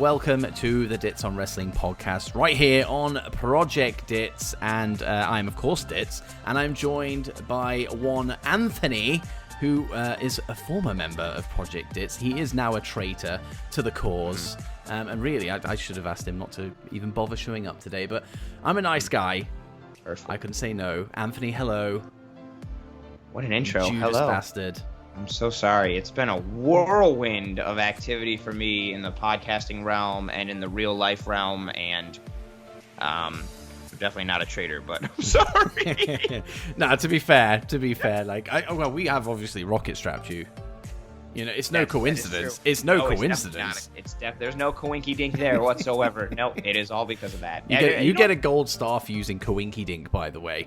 welcome to the Dits on Wrestling podcast, right here on Project Dits, and I'm, of course, Dits, and I'm joined by one Anthony, who is a former member of Project Dits. He is now a traitor to the cause, and really, I should have asked him not to even bother showing up today, but I'm a nice guy. Perfect. I couldn't say no. Anthony, hello. What an intro. Judas Hello. bastard. I'm so sorry. It's been a whirlwind of activity for me in the podcasting realm and in the real life realm, and I'm definitely not a traitor, but I'm sorry. No, to be fair, like, we have obviously rocket strapped you. You know, it's no coincidence. It's no coincidence. There's no coinky dink there whatsoever. No, it is all because of that. You get a gold star for using coinky dink, by the way.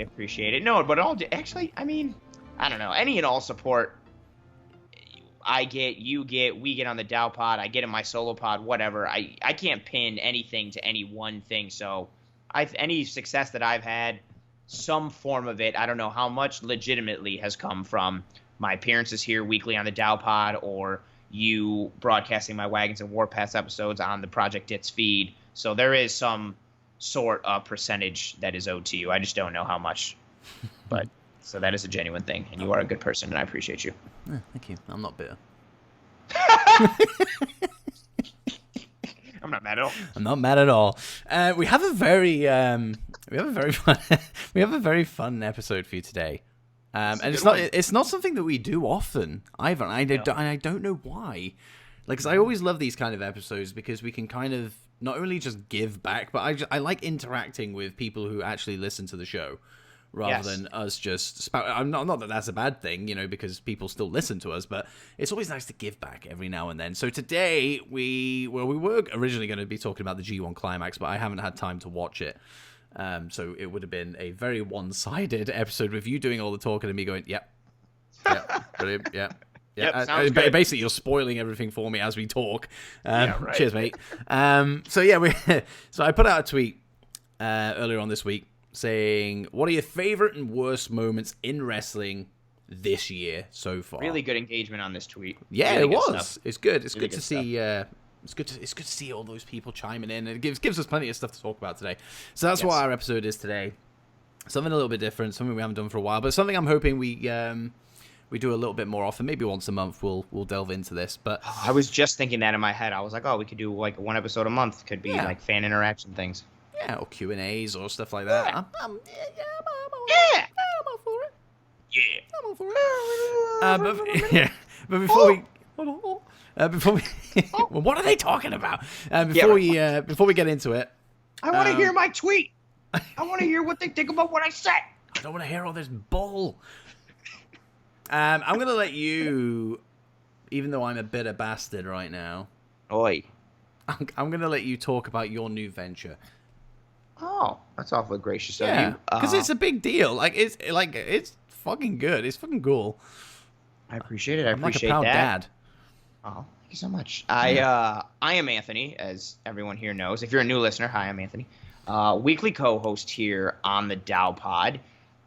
Appreciate it. No, but actually, I mean, I don't know. Any and all support I get, you get, we get on the Dow pod, I get in my solo pod, whatever. I can't pin anything to any one thing. So any success that I've had, some form of it, I don't know how much, legitimately has come from my appearances here weekly on the Dow pod, or you broadcasting my Wagons and Warpaths episodes on the Project Dits feed. So there is some sort of percentage that is owed to you. I just don't know how much. But so that is a genuine thing, and you are a good person, and I appreciate you. Yeah, thank you. I'm not bitter. I'm not mad at all. I'm not mad at all. We have a very fun episode for you today. And it's not something that we do often either. And I don't know why. Like, 'cause I always love these kind of episodes because we can kind of not only just give back, but I like interacting with people who actually listen to the show, rather than us just spout. I'm not that that's a bad thing, you know, because people still listen to us, but it's always nice to give back every now and then. So today we were originally going to be talking about the G1 Climax, but I haven't had time to watch it. So it would have been a very one-sided episode with you doing all the talking and me going, yep, brilliant, yep. Yeah, sounds good. Basically, you're spoiling everything for me as we talk. Right. Cheers, mate. So I put out a tweet earlier on this week saying, what are your favorite and worst moments in wrestling this year so far? Really good engagement on this tweet. Yeah, really it was. Stuff. It's good. It's really good to see. It's good to see all those people chiming in. It gives us plenty of stuff to talk about today. So that's what our episode is today. Something a little bit different, something we haven't done for a while, but something I'm hoping we do a little bit more often. Maybe once a month we'll delve into this. But I was just thinking that in my head. I was like, we could do like one episode a month. Could be like fan interaction things. Yeah, or Q&As or stuff like that. Yeah. I'm all for it. Yeah. I'm all for it. But before we well, what are they talking about? Before we get into it, I want to hear my tweet. I want to hear what they think about what I said. I don't want to hear all this bull. I'm going to let you, even though I'm a bitter bastard right now, Oi. I'm going to let you talk about your new venture. Oh, that's awfully gracious of Yeah, you. because it's a big deal. It's fucking good. It's fucking cool. I appreciate it. I I'm appreciate like a proud that. dad. Oh, thank you so much. I am Anthony, as everyone here knows. If you're a new listener, hi, I'm Anthony. Weekly co-host here on the Dow Pod.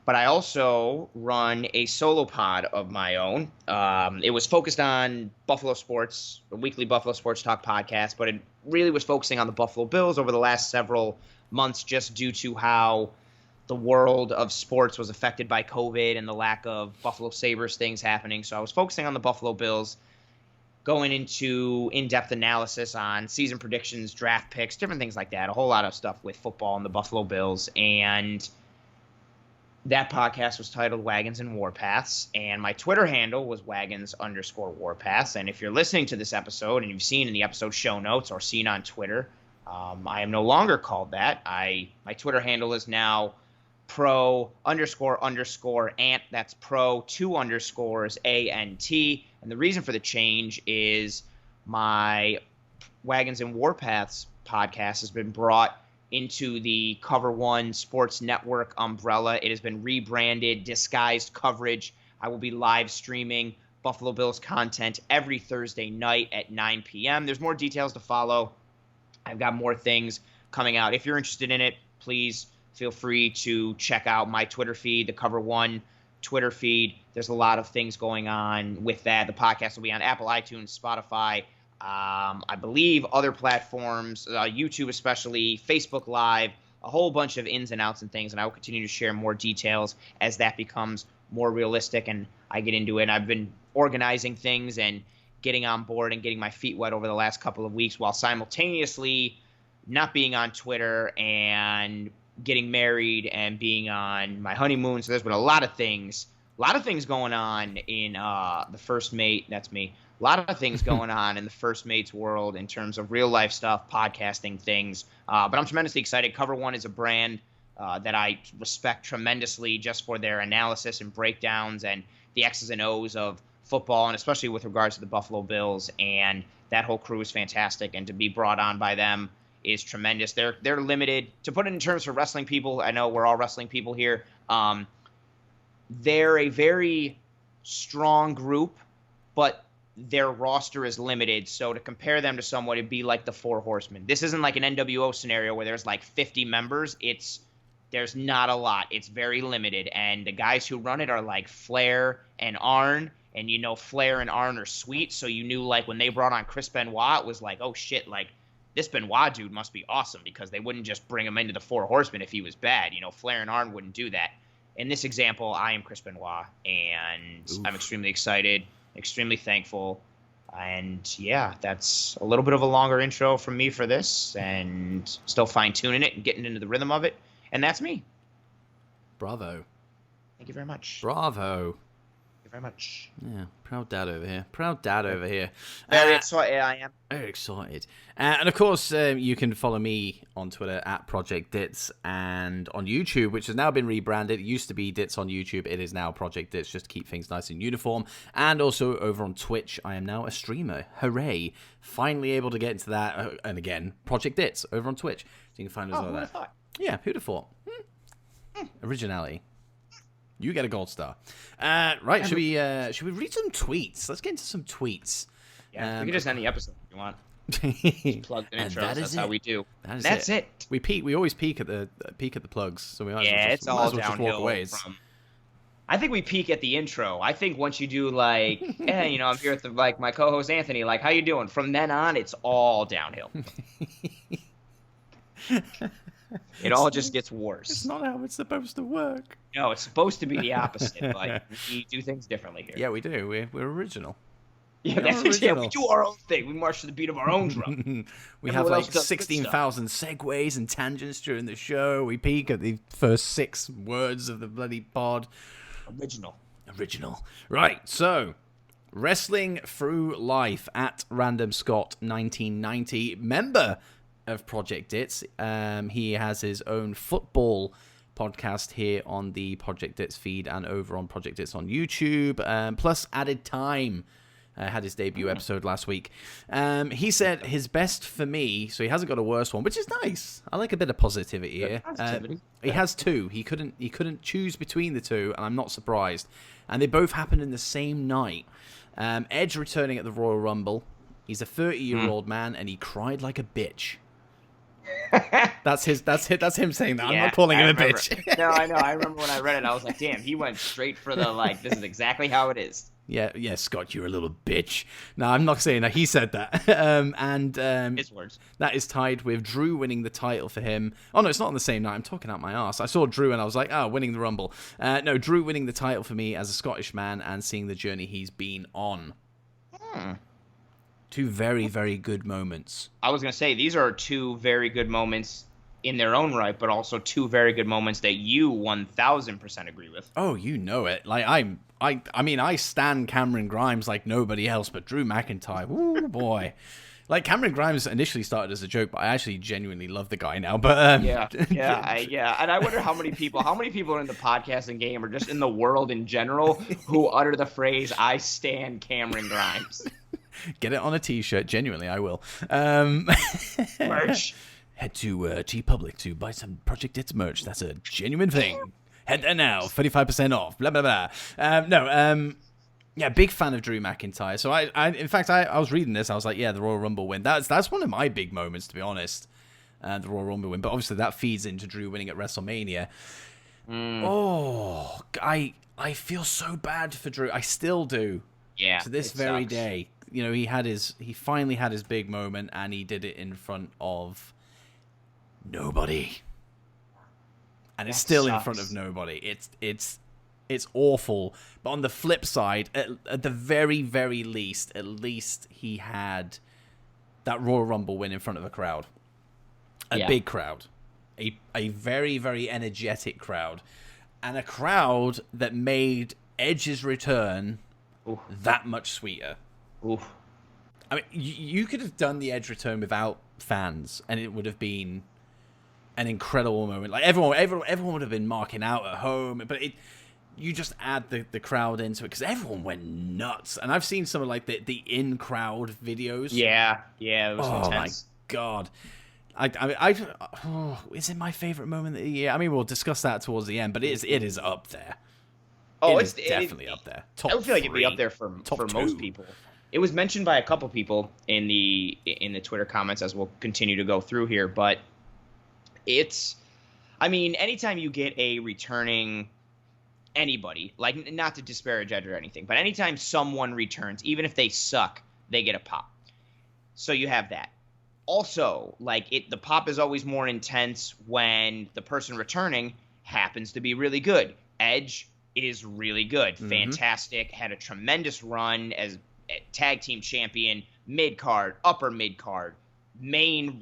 But I also run a solo pod of my own. It was focused on Buffalo sports, a weekly Buffalo sports talk podcast, but it really was focusing on the Buffalo Bills over the last several months, just due to how the world of sports was affected by COVID and the lack of Buffalo Sabres things happening. So I was focusing on the Buffalo Bills, going into in-depth analysis on season predictions, draft picks, different things like that, a whole lot of stuff with football and the Buffalo Bills. And that podcast was titled Wagons and Warpaths, and my Twitter handle was Wagons_Warpaths. And if you're listening to this episode and you've seen in the episode show notes or seen on Twitter, I am no longer called that. My Twitter handle is now pro__ant. That's pro 2 underscores ANT. And the reason for the change is my Wagons and Warpaths podcast has been brought into the Cover One Sports Network umbrella. It has been rebranded, disguised coverage. I will be live streaming Buffalo Bills content every Thursday night at 9 p.m. There's more details to follow. I've got more things coming out. If you're interested in it, please feel free to check out my Twitter feed, the Cover One Twitter feed. There's a lot of things going on with that. The podcast will be on Apple, iTunes, Spotify, I believe other platforms, YouTube especially, Facebook Live, a whole bunch of ins and outs and things, and I will continue to share more details as that becomes more realistic and I get into it. And I've been organizing things and getting on board and getting my feet wet over the last couple of weeks while simultaneously not being on Twitter and getting married and being on my honeymoon. So there's been a lot of things going on in the First Mate. That's me. A lot of things going on in the First Mate's world in terms of real life stuff, podcasting things. But I'm tremendously excited. Cover One is a brand that I respect tremendously just for their analysis and breakdowns and the X's and O's of football, and especially with regards to the Buffalo Bills. And that whole crew is fantastic. And to be brought on by them is tremendous. They're limited. To put it in terms for wrestling people, I know we're all wrestling people here. They're a very strong group, but their roster is limited. So to compare them to someone, it'd be like the Four Horsemen. This isn't like an NWO scenario where there's like 50 members. There's not a lot. It's very limited. And the guys who run it are like Flair and Arn. And you know Flair and Arn are sweet. So you knew like when they brought on Chris Benoit, it was like, oh shit, like this Benoit dude must be awesome, because they wouldn't just bring him into the Four Horsemen if he was bad. You know, Flair and Arn wouldn't do that. In this example, I am Chris Benoit, and I'm extremely excited, extremely thankful. And yeah, that's a little bit of a longer intro from me for this, and still fine-tuning it and getting into the rhythm of it. And that's me. Bravo. Thank you very much. Bravo. Thank you very much. Yeah, proud dad over here. Proud dad over here. Very excited I am. Very excited. And of course, you can follow me on Twitter at Project Dits, and on YouTube, which has now been rebranded. It used to be Dits on YouTube. It is now Project Dits, just to keep things nice and uniform. And also over on Twitch, I am now a streamer. Hooray. Finally able to get into that. And again, Project Dits over on Twitch. So you can find us over there. Thought? Yeah, who'd have thought? Originality. You get a gold star. Right, should we read some tweets? Let's get into some tweets. Yeah, we can just end the episode if you want. Just plug the intros. That's how we do. That's it. We always peek at the plugs, so we might it's all downhill. Just walk away. I think we peak at the intro. I think once you do like, hey, I'm here with like my co-host Anthony. Like, how you doing? From then on, it's all downhill. It all just gets worse. It's not how it's supposed to work. No, it's supposed to be the opposite, but we do things differently here. Yeah, we do. We're original. Yeah, that's it. Yeah, we do our own thing. We march to the beat of our own drum. We have like 16,000 segues and tangents during the show. We peek at the first 6 words of the bloody pod. Original. Right, so Wrestling Through Life at Random Scott 1990, member of Project Dits. He has his own football podcast here on the Project Dits feed and over on Project Dits on YouTube. Plus Added Time had his debut episode last week. He said his best for me, so he hasn't got a worse one, which is nice. I like a bit of positivity here. He has 2. He couldn't choose between the 2, and I'm not surprised. And they both happened in the same night. Edge returning at the Royal Rumble. He's a 30-year-old man, and he cried like a bitch. That's him saying that. Yeah, I'm not calling him a bitch. No, I know. I remember when I read it, I was like, damn, he went straight for the, like, this is exactly how it is. Yeah, Scott, you're a little bitch. No, I'm not saying that. He said that. His words. That is tied with Drew winning the title for him. Oh, no, it's not on the same night. I'm talking out my ass. I saw Drew and I was like, winning the Rumble. No, Drew winning the title for me as a Scottish man and seeing the journey he's been on. 2 very, very good moments. I was going to say, these are 2 very good moments in their own right, but also 2 very good moments that you 1,000% agree with. Oh, you know it. Like, I mean, I stan Cameron Grimes like nobody else, but Drew McIntyre, woo boy. Like, Cameron Grimes initially started as a joke, but I actually genuinely love the guy now. But yeah. And I wonder how many people are in the podcasting game or just in the world in general who utter the phrase, I stan Cameron Grimes. Get it on a t-shirt. Genuinely, I will. Merch. Head to TeePublic to buy some Project Dits merch. That's a genuine thing. Head there now. 35% off. Blah, blah, blah. Yeah, big fan of Drew McIntyre. So in fact, I was reading this. I was like, yeah, the Royal Rumble win. That's one of my big moments, to be honest. The Royal Rumble win. But obviously that feeds into Drew winning at WrestleMania. Oh, I feel so bad for Drew. I still do. Yeah. To this very day. he finally had his big moment, and he did it in front of nobody. And it's still in front of nobody. It's awful. But on the flip side, at the very, very least, at least he had that Royal Rumble win in front of a crowd. A big crowd. A very, very energetic crowd. And a crowd that made Edge's return that much sweeter. Oof. I mean, you could have done the Edge return without fans, and it would have been an incredible moment. Like everyone would have been marking out at home, but you just add the crowd into it because everyone went nuts. And I've seen some of like the in crowd videos. Yeah, it was intense. Oh my god. Is it my favorite moment of the year? I mean, we'll discuss that towards the end, but it is up there. Oh, it's definitely up there. Top I would feel like it'd be 3. up there for most people. It was mentioned by a couple people in the Twitter comments as we'll continue to go through here, but anytime you get a returning anybody, like not to disparage Edge or anything, but anytime someone returns, even if they suck, they get a pop. So you have that. Also, the pop is always more intense when the person returning happens to be really good. Edge is really good. Mm-hmm. Fantastic. Had a tremendous run as a tag team champion, mid-card, upper mid-card, main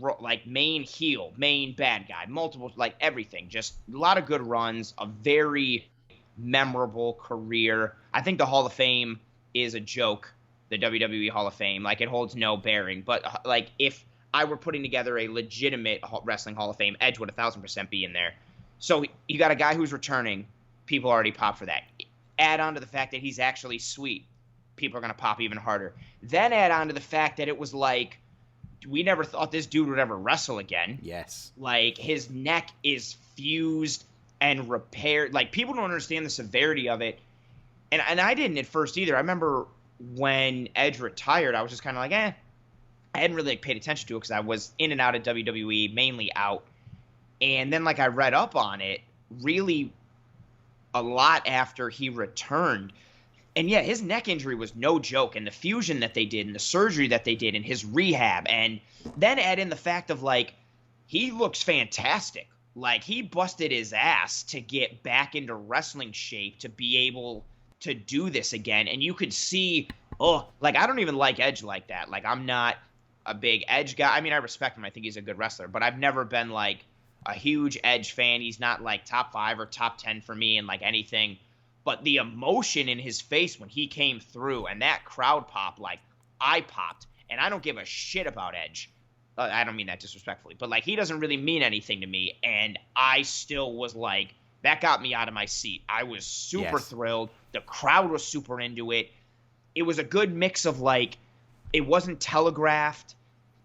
heel, main bad guy, multiple, everything. Just a lot of good runs, a very memorable career. I think the Hall of Fame is a joke, the WWE Hall of Fame. It holds no bearing. But, if I were putting together a legitimate wrestling Hall of Fame, Edge would 1,000% be in there. So you got a guy who's returning. People already pop for that. Add on to the fact that he's actually sweet. People are going to pop even harder. Then add on to the fact that it was we never thought this dude would ever wrestle again. Yes. His neck is fused and repaired. People don't understand the severity of it. And I didn't at first either. I remember when Edge retired, I was just kind of I hadn't really paid attention to it because I was in and out of WWE, mainly out. And then I read up on it really a lot after he returned. And yeah, his neck injury was no joke, and the fusion that they did and the surgery that they did and his rehab, and then add in the fact of he looks fantastic. He busted his ass to get back into wrestling shape to be able to do this again. And you could see, I don't even like Edge like that. I'm not a big Edge guy. I mean, I respect him. I think he's a good wrestler, but I've never been a huge Edge fan. He's not top 5 or top 10 for me in anything. But the emotion in his face when he came through and that crowd pop, I popped. And I don't give a shit about Edge. I don't mean that disrespectfully. But, he doesn't really mean anything to me. And I still was that got me out of my seat. I was super thrilled. The crowd was super into it. It was a good mix of, it wasn't telegraphed.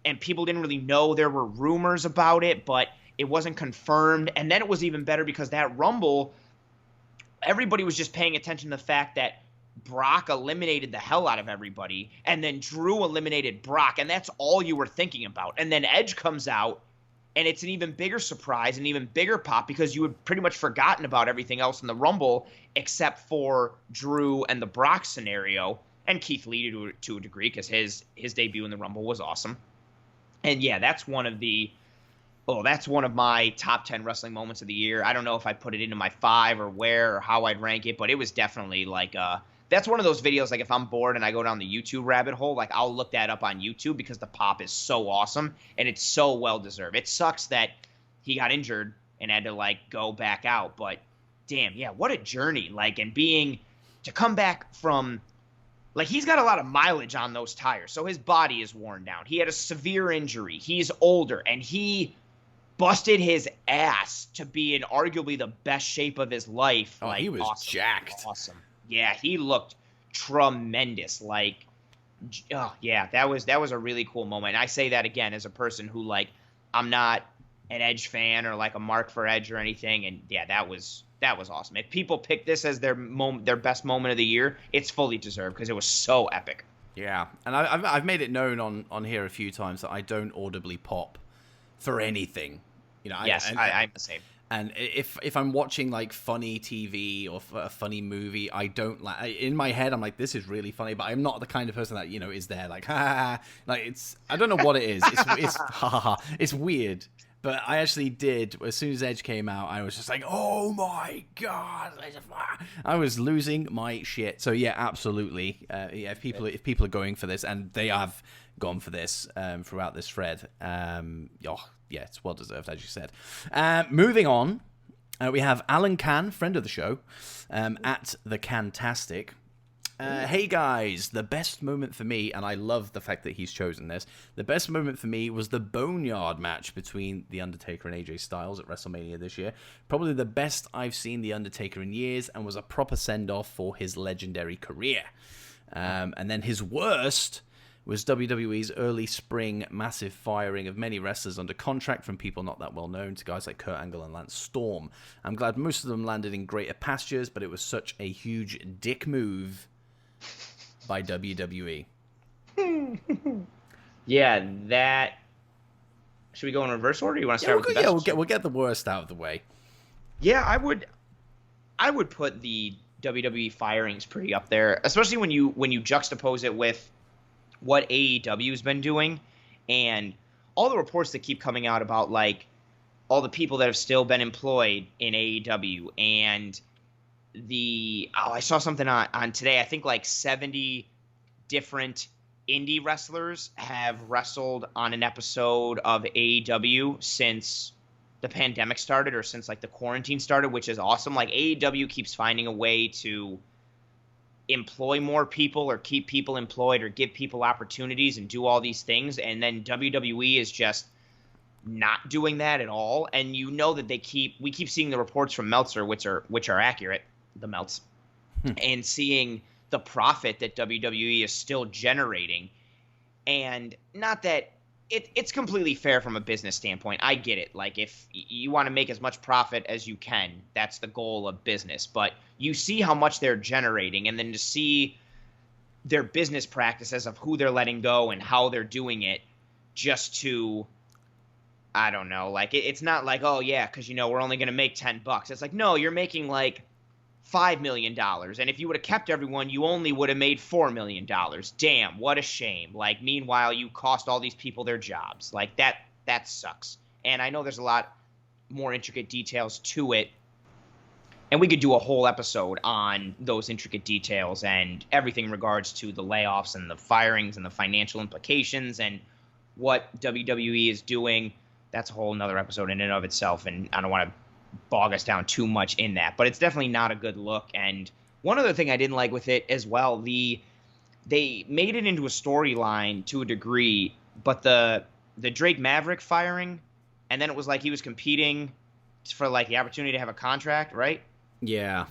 And people didn't really know. There were rumors about it, but it wasn't confirmed. And then it was even better because that Rumble, everybody was just paying attention to the fact that Brock eliminated the hell out of everybody, and then Drew eliminated Brock, and that's all you were thinking about. And then Edge comes out, and it's an even bigger surprise, an even bigger pop, because you had pretty much forgotten about everything else in the Rumble except for Drew and the Brock scenario, and Keith Lee to a degree, because his debut in the Rumble was awesome. And yeah, that's one of my top 10 wrestling moments of the year. I don't know if I'd put it into my 5 or where or how I'd rank it, but it was definitely that's one of those videos, if I'm bored and I go down the YouTube rabbit hole, I'll look that up on YouTube because the pop is so awesome and it's so well-deserved. It sucks that he got injured and had to, go back out, but damn, yeah, what a journey. And to come back from, he's got a lot of mileage on those tires, so his body is worn down. He had a severe injury. He's older, and he busted his ass to be in arguably the best shape of his life. Oh, he was awesome. Jacked. Awesome. Yeah, he looked tremendous. That was a really cool moment. And I say that again as a person who I'm not an Edge fan or a mark for Edge or anything. And yeah, that was awesome. If people pick this as their best moment of the year, it's fully deserved because it was so epic. Yeah, and I've made it known on here a few times that I don't audibly pop for anything. I'm the same. And if I'm watching like funny TV or a funny movie, I don't like. In my head, I'm like, this is really funny, but I'm not the kind of person that is there like ha ha ha. Like it's I don't know what it is. It's ha ha ha. It's weird. But I actually did. As soon as Edge came out, I was just like, "Oh my god!" I was losing my shit. So yeah, absolutely. Yeah, if people are going for this, and they have gone for this throughout this thread, yeah, it's well deserved, as you said. Moving on, we have Alan Can, friend of the show, at the Cantastic. Hey guys, the best moment for me, and I love the fact that he's chosen this, the best moment for me was the Boneyard match between The Undertaker and AJ Styles at WrestleMania this year. Probably the best I've seen The Undertaker in years, and was a proper send-off for his legendary career. And then his worst was WWE's early spring massive firing of many wrestlers under contract, from people not that well known to guys like Kurt Angle and Lance Storm. I'm glad most of them landed in greater pastures, but it was such a huge dick move by WWE. Yeah, that. Should we go in reverse order? You want to start with the best? Yeah, we'll get the worst out of the way. Yeah, I would put the WWE firings pretty up there, especially when you juxtapose it with what AEW's been doing and all the reports that keep coming out about like all the people that have still been employed in AEW. And I saw something on today. I think like 70 different indie wrestlers have wrestled on an episode of AEW since the pandemic started, or since like the quarantine started, which is awesome. Like AEW keeps finding a way to employ more people or keep people employed or give people opportunities and do all these things. And then WWE is just not doing that at all. And you know that we keep seeing the reports from Meltzer, which are accurate, the Melts, and seeing the profit that WWE is still generating. And not that it's completely fair from a business standpoint. I get it. Like, if you want to make as much profit as you can, that's the goal of business. But you see how much they're generating, and then to see their business practices of who they're letting go and how they're doing it just to, I don't know, like it's not like, oh yeah, because we're only going to make $10. It's like, no, you're making like $5 million. And if you would have kept everyone, you only would have made $4 million. Damn, what a shame. Like, meanwhile, you cost all these people their jobs. Like, that sucks. And I know there's a lot more intricate details to it. And we could do a whole episode on those intricate details and everything in regards to the layoffs and the firings and the financial implications and what WWE is doing. That's a whole nother episode in and of itself. And I don't want to bog us down too much in that, but it's definitely not a good look. And one other thing I didn't like with it as well, they made it into a storyline to a degree, but the Drake Maverick firing, and then it was like he was competing for like the opportunity to have a contract, right? Yeah.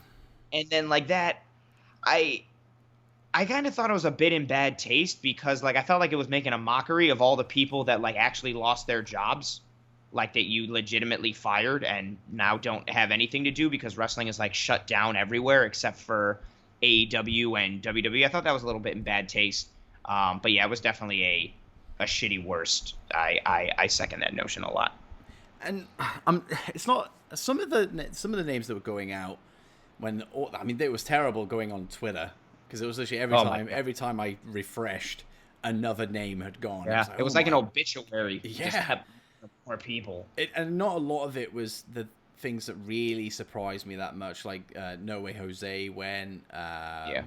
And then like that, I kind of thought it was a bit in bad taste, because like I felt like it was making a mockery of all the people that like actually lost their jobs, like that you legitimately fired and now don't have anything to do because wrestling is like shut down everywhere except for AEW and WWE. I thought that was a little bit in bad taste. But yeah, it was definitely a shitty worst. I second that notion a lot. And it's not some of the names that were going out it was terrible going on Twitter, because it was literally every time I refreshed, another name had gone. Yeah, it was like an obituary. Yeah. Just kept more people. And not a lot of it was the things that really surprised me that much, like No Way Jose when guys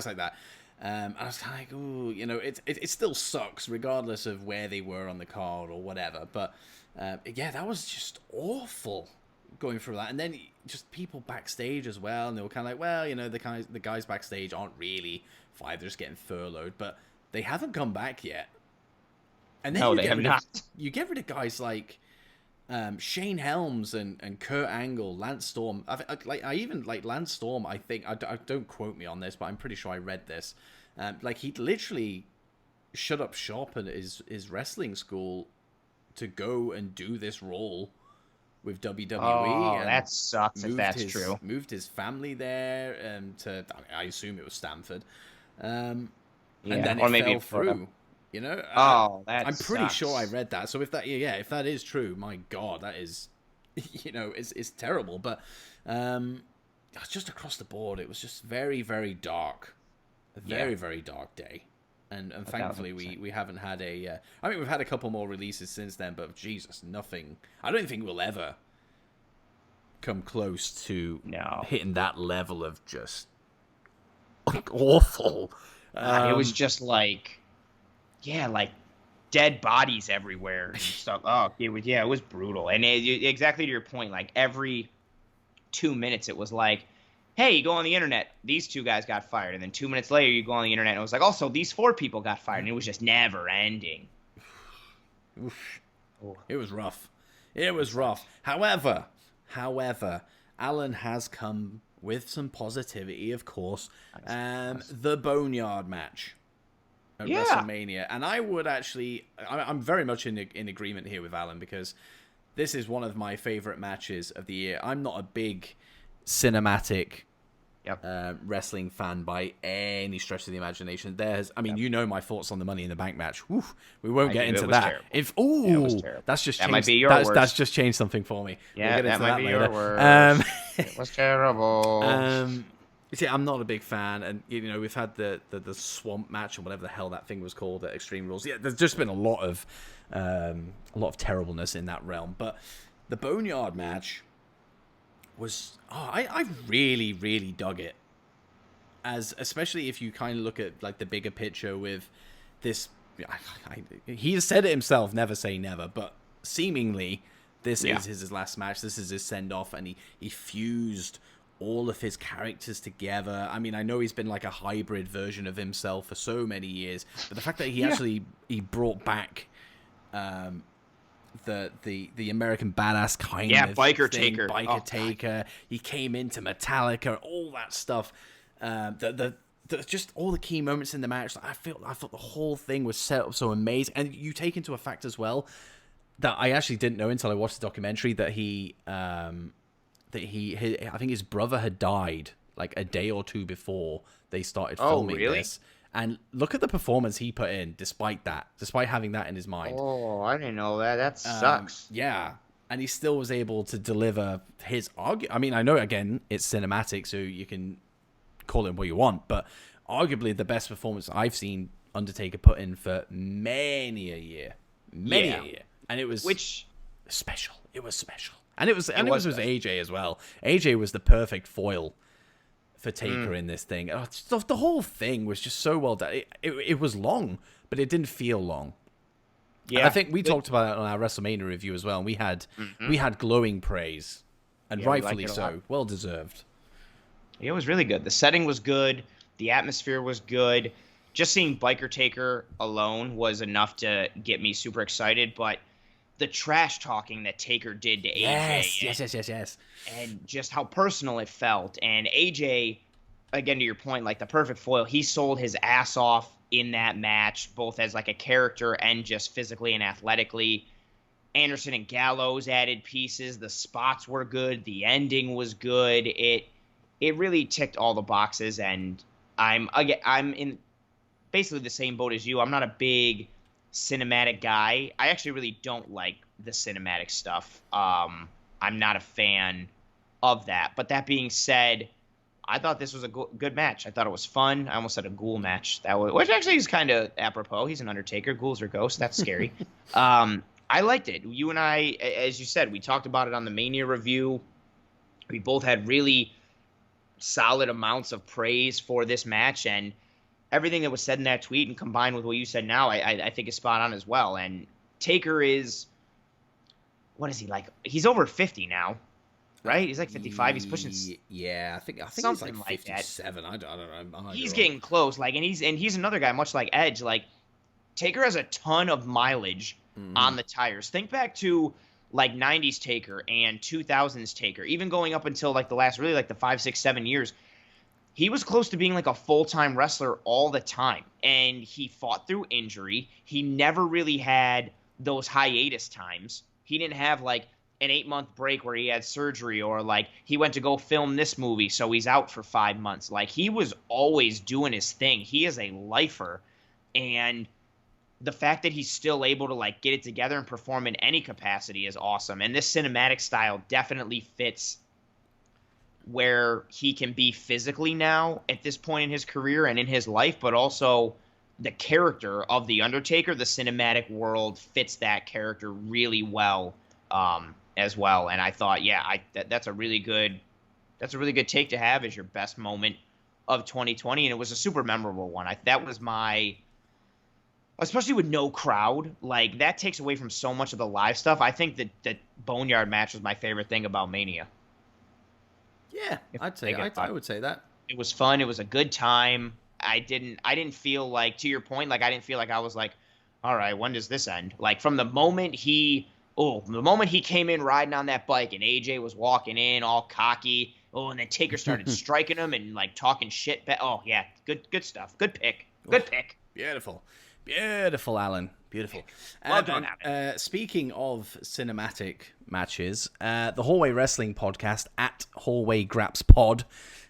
like that. And I was kind of like, ooh, it still sucks regardless of where they were on the card or whatever. But yeah, that was just awful going through that. And then just people backstage as well, and they were kind of like, well, the guys backstage aren't really fired, they're just getting furloughed, but they haven't come back yet. And then you get rid of guys like Shane Helms and Kurt Angle, Lance Storm. I even like Lance Storm. I think I don't quote me on this, but I'm pretty sure I read this. Like he literally shut up shop at his wrestling school to go and do this role with WWE. Oh, and that sucks if that's true. Moved his family there to, I assume it was Stanford. And then it fell through. I'm pretty sure I read that. So if that is true, my God, that is it's terrible. But just across the board, it was just very, very dark. A very, very dark day. And thankfully, we haven't had a... I mean, we've had a couple more releases since then, but Jesus, nothing... I don't think we'll ever come close to hitting that level of just awful. It was just like dead bodies everywhere and stuff. Oh, it was brutal. And exactly to your point, like every 2 minutes, it was like, hey, you go on the internet, these 2 guys got fired. And then 2 minutes later, you go on the internet, and it was like, also, these 4 people got fired. And it was just never ending. Oof. It was rough. It was rough. However, Alan has come with some positivity, of course. The Boneyard match at WrestleMania. And I would actually... I'm very much in agreement here with Alan, because this is one of my favorite matches of the year. I'm not a big cinematic wrestling fan by any stretch of the imagination. My thoughts on the Money in the Bank match. Oof, we won't get into that. That's just changed. Might be your worst. That's just changed something for me. Yeah, we'll might be your worst. It was terrible. See, I'm not a big fan, and we've had the swamp match or whatever the hell that thing was called at Extreme Rules. Yeah, there's just been a lot of terribleness in that realm. But the Boneyard match was I really, really dug it, especially if you kind of look at like the bigger picture with this. He has said it himself, never say never, but seemingly this is his last match. This is his send off, and he fused all of his characters together. I mean, I know he's been like a hybrid version of himself for so many years, but the fact that he brought back the American badass kind of biker thing, taker. Taker. He came into Metallica, all that stuff. Just all the key moments in the match. I thought the whole thing was set up so amazing. And you take into a fact as well that I actually didn't know until I watched the documentary that I think his brother had died like a day or 2 before they started filming this. And look at the performance he put in, despite having that in his mind. Oh, I didn't know that. That sucks. Yeah, and he still was able to deliver his I mean, I know again it's cinematic, so you can call it what you want, but arguably the best performance I've seen Undertaker put in for many a year, and it was special. It was special, and it was with AJ as well. AJ was the perfect foil for Taker in this thing. The whole thing was just so well done. It was long, but it didn't feel long. Yeah, and I think we talked about it on our WrestleMania review as well. And we had glowing praise, and rightfully so, well deserved. Yeah, it was really good. The setting was good. The atmosphere was good. Just seeing Biker Taker alone was enough to get me super excited. But the trash talking that Taker did to AJ. Yes. And just how personal it felt. And AJ, again, to your point, like the perfect foil, he sold his ass off in that match, both as like a character and just physically and athletically. Anderson and Gallows added pieces. The spots were good. The ending was good. It really ticked all the boxes. And I'm in basically the same boat as you. I'm not a big cinematic guy. I actually really don't like the cinematic stuff. I'm not a fan of that. But that being said, I thought this was a good match. I thought it was fun. I almost said a ghoul match, which actually is kind of apropos. He's an Undertaker. Ghouls are ghosts. That's scary. I liked it. You and I, as you said, we talked about it on the Mania review. We both had really solid amounts of praise for this match, and everything that was said in that tweet and combined with what you said now, I think is spot on as well. And Taker is, what is he like? He's over 50 now, right? He's like 55. He's pushing. Yeah, I think something he's like 57. Like I don't know. He's getting close. Like, and he's another guy, much like Edge. Like, Taker has a ton of mileage on the tires. Think back to like 90s Taker and 2000s Taker, even going up until like the last, really like the 5, 6, 7 years. He was close to being like a full-time wrestler all the time, and he fought through injury. He never really had those hiatus times. He didn't have like an 8-month break where he had surgery, or like he went to go film this movie, so he's out for 5 months. Like, he was always doing his thing. He is a lifer, and the fact that he's still able to like get it together and perform in any capacity is awesome. And this cinematic style definitely fits where he can be physically now at this point in his career and in his life, but also the character of the Undertaker, the cinematic world fits that character really well as well. And I thought, that's a really good take to have as your best moment of 2020, and it was a super memorable one. That was my, especially with no crowd, like that takes away from so much of the live stuff. I think that Boneyard match was my favorite thing about Mania. Yeah, I would say that. It was fun. It was a good time. I didn't feel like, to your point, like I didn't feel like I was like, all right, when does this end? Like from the moment he came in riding on that bike and AJ was walking in all cocky, and then Taker started striking him and like talking shit. Oh yeah, good stuff. Good pick. Beautiful, Alan. Beautiful. Well done, Alan. Speaking of cinematic matches, the Hallway Wrestling podcast at Hallway Graps Pod,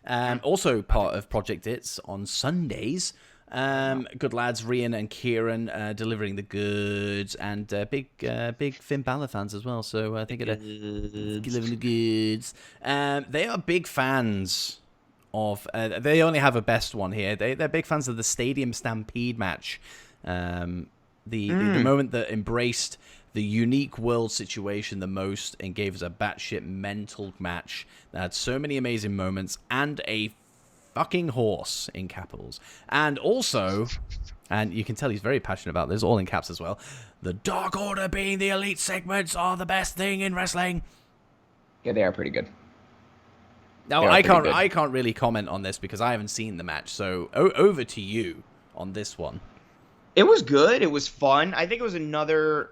also part of Project Dits on Sundays. Good lads, Rian and Kieran delivering the goods, and big Finn Balor fans as well. So I think delivering the goods. They are big fans of. They only have a best one here. They're big fans of the Stadium Stampede match. The moment that embraced the unique world situation the most and gave us a batshit mental match that had so many amazing moments and a fucking horse in capitals. And also, and you can tell he's very passionate about this, all in caps as well, the Dark Order being the elite segments are the best thing in wrestling. Yeah, they are pretty good. Now, I can't really comment on this because I haven't seen the match. So over to you on this one. It was good. It was fun. I think it was another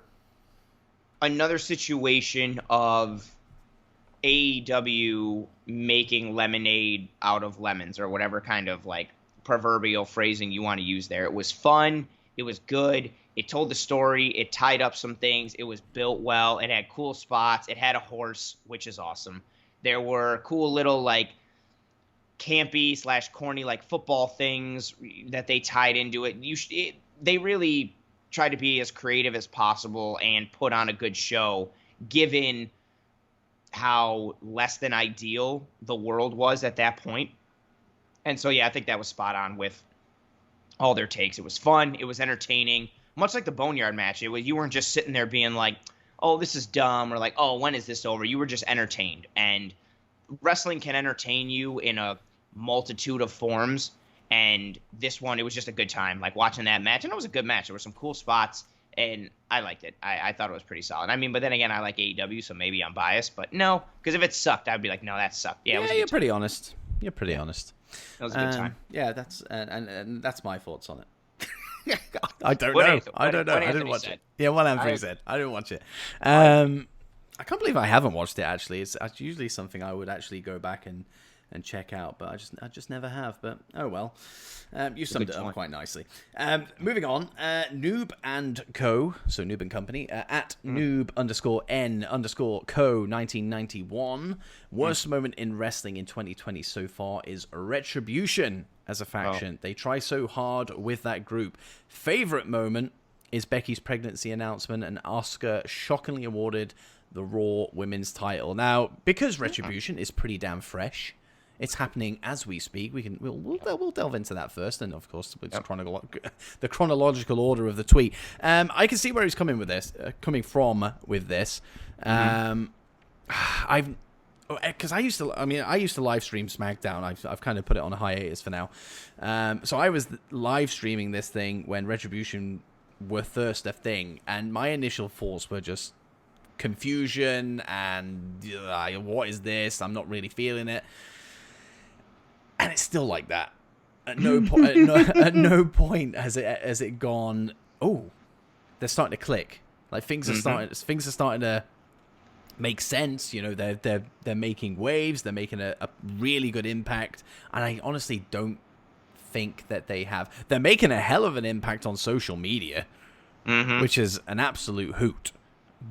situation of AEW making lemonade out of lemons, or whatever kind of like proverbial phrasing you want to use there. It was fun. It was good. It told the story. It tied up some things. It was built well. It had cool spots. It had a horse, which is awesome. There were cool little like campy / corny like football things that they tied into it. They really tried to be as creative as possible and put on a good show, given how less than ideal the world was at that point. And so, yeah, I think that was spot on with all their takes. It was fun. It was entertaining. Much like the Boneyard match, you weren't just sitting there being like, oh, this is dumb, or like, oh, when is this over? You were just entertained. And wrestling can entertain you in a multitude of forms. And this one, it was just a good time, like watching that match. And it was a good match. There were some cool spots, and I liked it. I thought it was pretty solid. I mean, but then again, I like AEW, so maybe I'm biased. But no, because if it sucked, I'd be like, no, that sucked. Yeah, you're pretty honest. You're pretty honest. It was a good time. Yeah, that's and that's my thoughts on it. I don't know. I didn't watch it. Yeah, what Anthony said. I didn't watch it. I can't believe I haven't watched it, actually. It's usually something I would actually go back and check out, but I just never have. But oh well, you summed it up quite nicely. Moving on, Noob and Co. So Noob and Company at Noob_N_Co 1991. Worst moment in wrestling in 2020 so far is Retribution as a faction. They try so hard with that group. Favorite moment is Becky's pregnancy announcement and Asuka shockingly awarded the Raw Women's title. Now, because Retribution is pretty damn fresh. It's happening as we speak. We'll delve into that first, and of course, it's the chronological order of the tweet. I can see where he's coming from with this. Because I used to live stream SmackDown. I've kind of put it on a hiatus for now. So I was live streaming this thing when Retribution were first a thing, and my initial thoughts were just confusion and what is this? I'm not really feeling it. And it's still like that. At no point has it gone, oh, they're starting to click. Like things are starting to make sense. You know, they're making waves. They're making a really good impact. And I honestly don't think that they have. They're making a hell of an impact on social media, which is an absolute hoot.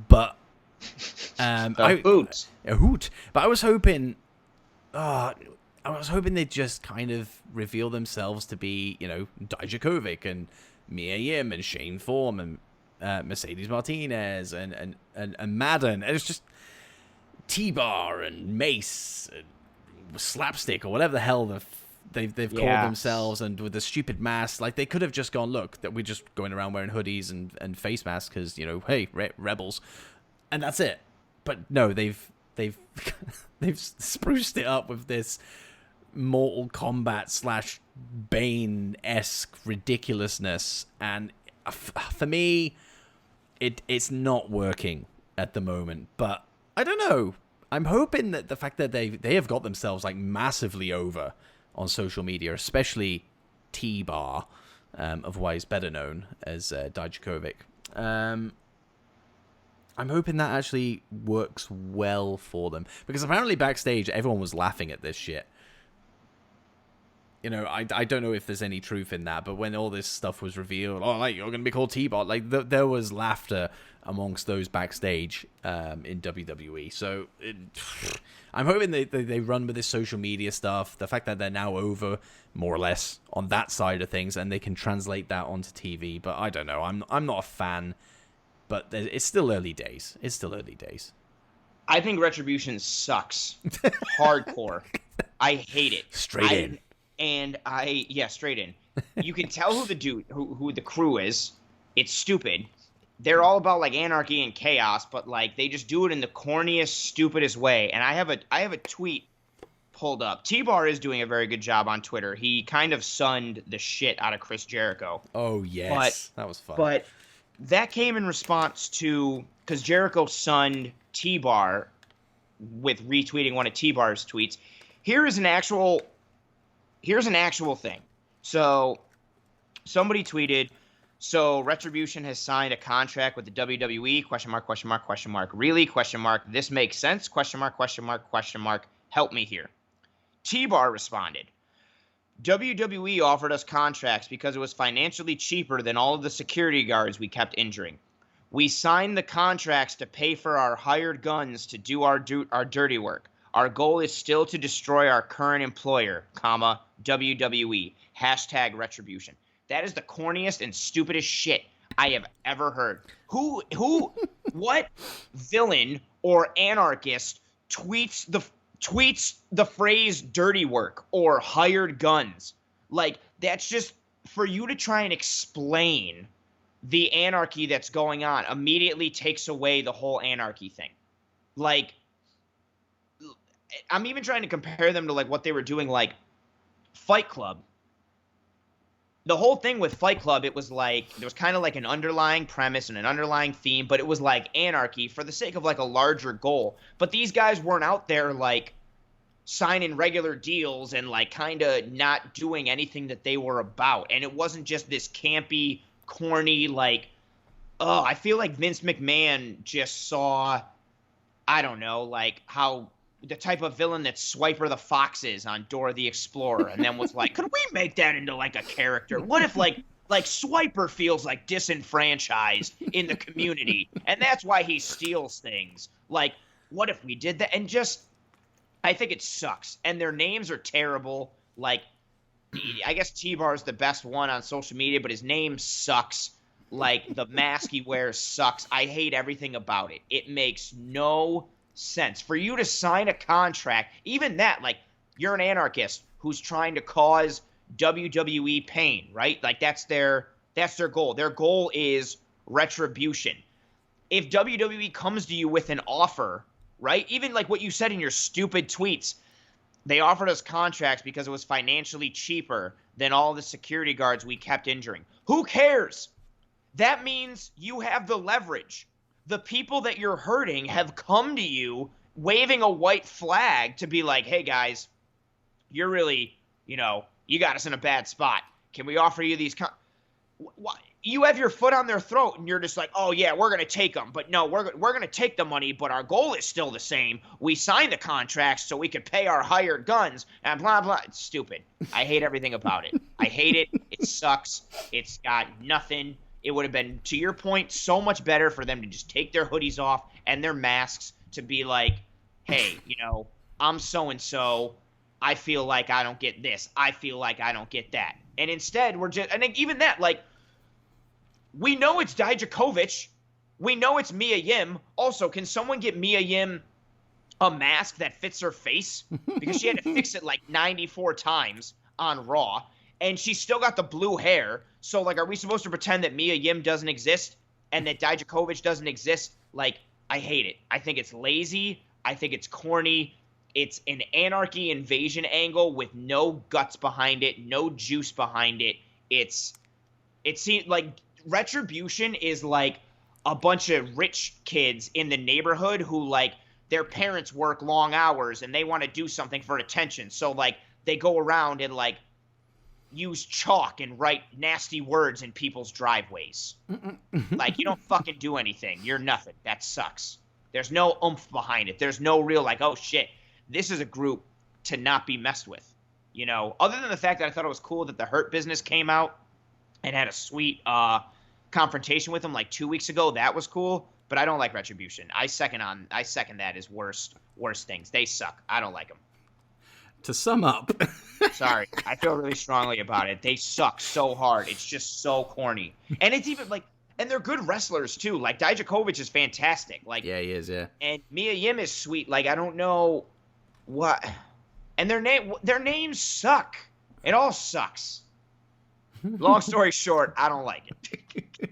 But a hoot. But I was hoping. I was hoping they'd just kind of reveal themselves to be, you know, Dijakovic and Mia Yim and Shane Thorne and Mercedes Martinez and Madden. And it's just T-Bar and Mace and Slapstick or whatever the hell they've called themselves, and with the stupid masks. Like, they could have just gone, look, that we're just going around wearing hoodies and face masks because, you know, hey, rebels, and that's it. But no, they've they've spruced it up with this Mortal Kombat / Bane-esque ridiculousness, and for me, it's not working at the moment. But I don't know. I'm hoping that the fact that they have got themselves like massively over on social media, especially T-Bar, otherwise better known as Dijakovic. I'm hoping that actually works well for them, because apparently backstage everyone was laughing at this shit. You know, I don't know if there's any truth in that, but when all this stuff was revealed, oh, like, you're going to be called T-Bar, like, there was laughter amongst those backstage in WWE. So I'm hoping they run with this social media stuff, the fact that they're now over, more or less, on that side of things, and they can translate that onto TV. But I don't know. I'm not a fan, but it's still early days. I think Retribution sucks. Hardcore. I hate it. Straight in. Straight in. You can tell who the dude, who the crew is. It's stupid. They're all about like anarchy and chaos, but like they just do it in the corniest, stupidest way. And I have a tweet pulled up. T-Bar is doing a very good job on Twitter. He kind of sunned the shit out of Chris Jericho. Oh yes, that was fun. But that came in response to, because Jericho sunned T-Bar with retweeting one of T-Bar's tweets. Here's an actual thing. So somebody tweeted, so Retribution has signed a contract with the WWE, question mark. Really? Question mark. This makes sense? Question mark. Help me here. T-Bar responded, WWE offered us contracts because it was financially cheaper than all of the security guards we kept injuring. We signed the contracts to pay for our hired guns to do our dirty work. Our goal is still to destroy our current employer, WWE, #Retribution. That is the corniest and stupidest shit I have ever heard. What villain or anarchist tweets the phrase dirty work or hired guns? Like, that's just for you to try and explain the anarchy that's going on immediately takes away the whole anarchy thing. Like, I'm even trying to compare them to like what they were doing, like Fight Club. The whole thing with Fight Club, it was like there was kind of like an underlying premise and an underlying theme, but it was like anarchy for the sake of like a larger goal. But these guys weren't out there like signing regular deals and like kind of not doing anything that they were about. And it wasn't just this campy, corny, like, oh, I feel like Vince McMahon just saw, I don't know, like how the type of villain that Swiper the Fox is on Dora the Explorer, and then was like, could we make that into like a character? What if like Swiper feels like disenfranchised in the community, and that's why he steals things? Like, what if we did that? And just, I think it sucks. And their names are terrible. Like, I guess T-Bar's the best one on social media, but his name sucks. Like, the mask he wears sucks. I hate everything about it. It makes no sense for you to sign a contract, even that, like, you're an anarchist who's trying to cause WWE pain, right? Like, that's their goal. Their goal is retribution. If WWE comes to you with an offer, right, even like what you said in your stupid tweets, they offered us contracts because it was financially cheaper than all the security guards we kept injuring. Who cares? That means you have the leverage. The people that you're hurting have come to you waving a white flag to be like, hey, guys, you're really, you got us in a bad spot. Can we offer you these? You have your foot on their throat, and you're just like, oh, yeah, we're going to take them. But no, we're going to take the money, but our goal is still the same. We signed the contracts so we could pay our hired guns and blah, blah. It's stupid. I hate everything about it. I hate it. It sucks. It's got nothing. It would have been, to your point, so much better for them to just take their hoodies off and their masks to be like, hey, I'm so-and-so. I feel like I don't get this. I feel like I don't get that. And instead, we're just – and even that, like, We know it's Dijakovic. We know it's Mia Yim. Also, can someone get Mia Yim a mask that fits her face? Because she had to fix it like 94 times on Raw, and she's still got the blue hair. So, like, are we supposed to pretend that Mia Yim doesn't exist and that Dijakovic doesn't exist? Like, I hate it. I think it's lazy. I think it's corny. It's an anarchy invasion angle with no guts behind it, no juice behind it. It seems like Retribution is like a bunch of rich kids in the neighborhood who, like, their parents work long hours and they want to do something for attention. So, like, they go around and, like, use chalk and write nasty words in people's driveways. Like, you don't fucking do anything. You're nothing. That sucks. There's no oomph behind it. There's no real, like, oh shit, this is a group to not be messed with. You know, other than the fact that I thought it was cool that the Hurt Business came out and had a sweet confrontation with them like 2 weeks ago. That was cool, but I don't like Retribution. I second that as worst things. They suck. I don't like them. To sum up, sorry, I feel really strongly about it. They suck so hard. It's just so corny, and it's even like, and they're good wrestlers too. Like Dijakovic is fantastic. Like, yeah, he is. Yeah, and Mia Yim is sweet. Like, I don't know what, and their names suck. It all sucks. Long story short, I don't like it.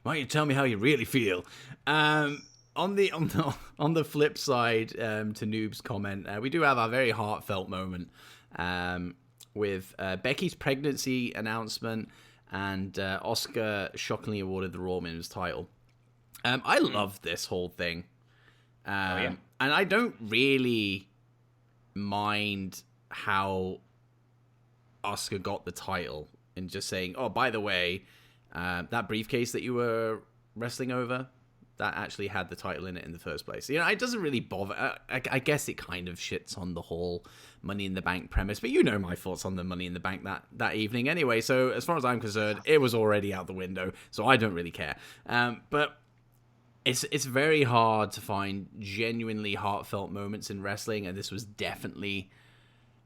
Why don't you tell me how you really feel? On the flip side, to Noob's comment, we do have our very heartfelt moment with Becky's pregnancy announcement and Asuka shockingly awarded the Raw Women's title. I love this whole thing, and I don't really mind how Asuka got the title. And just saying, oh, by the way, that briefcase that you were wrestling over, that actually had the title in it in the first place. You know, it doesn't really bother. I guess it kind of shits on the whole Money in the Bank premise, but you know my thoughts on the Money in the Bank that evening anyway. So as far as I'm concerned, it was already out the window, so I don't really care. But it's very hard to find genuinely heartfelt moments in wrestling, and this was definitely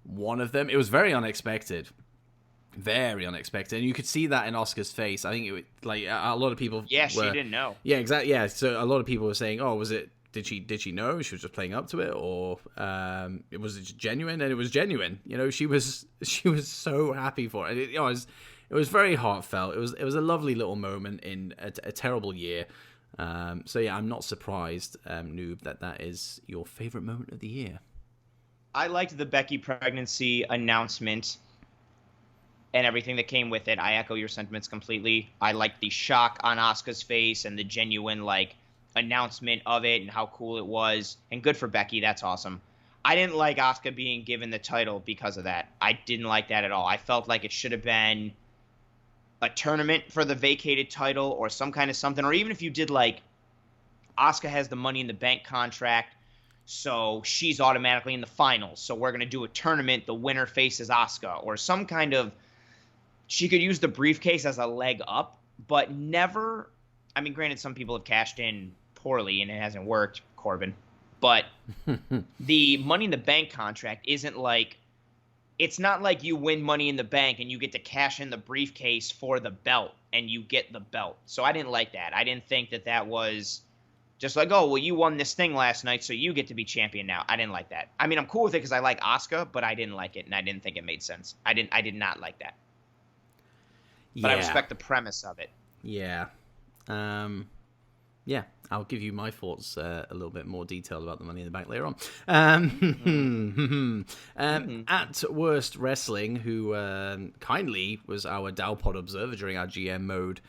one of them. It was very unexpected. Very unexpected, and you could see that in Asuka's face. I think it was like a lot of people. Yeah, she didn't know. Yeah, exactly. Yeah, so a lot of people were saying, "Oh, was it? Did she know she was just playing up to it, or it was genuine?" And it was genuine. You know, she was so happy for it. It was very heartfelt. It was a lovely little moment in a terrible year. So yeah, I'm not surprised, Noob, that is your favorite moment of the year. I liked the Becky pregnancy announcement and everything that came with it. I echo your sentiments completely. I liked the shock on Asuka's face and the genuine, like, announcement of it and how cool it was. And good for Becky. That's awesome. I didn't like Asuka being given the title because of that. I didn't like that at all. I felt like it should have been a tournament for the vacated title or some kind of something. Or even if you did, like, Asuka has the Money in the Bank contract, so she's automatically in the finals. So we're going to do a tournament. The winner faces Asuka, or some kind of... She could use the briefcase as a leg up, but never... I mean, granted, some people have cashed in poorly and it hasn't worked, Corbin. But the Money in the Bank contract isn't like... It's not like you win Money in the Bank and you get to cash in the briefcase for the belt and you get the belt. So I didn't like that. I didn't think that was just like, oh, well, you won this thing last night, so you get to be champion now. I didn't like that. I mean, I'm cool with it because I like Asuka, but I didn't like it and I didn't think it made sense. I did not like that. But I respect the premise of it. Yeah. Yeah, I'll give you my thoughts a little bit more detailed about the Money in the Bank later on. At Worst Wrestling, who kindly was our Dowpod observer during our GM mode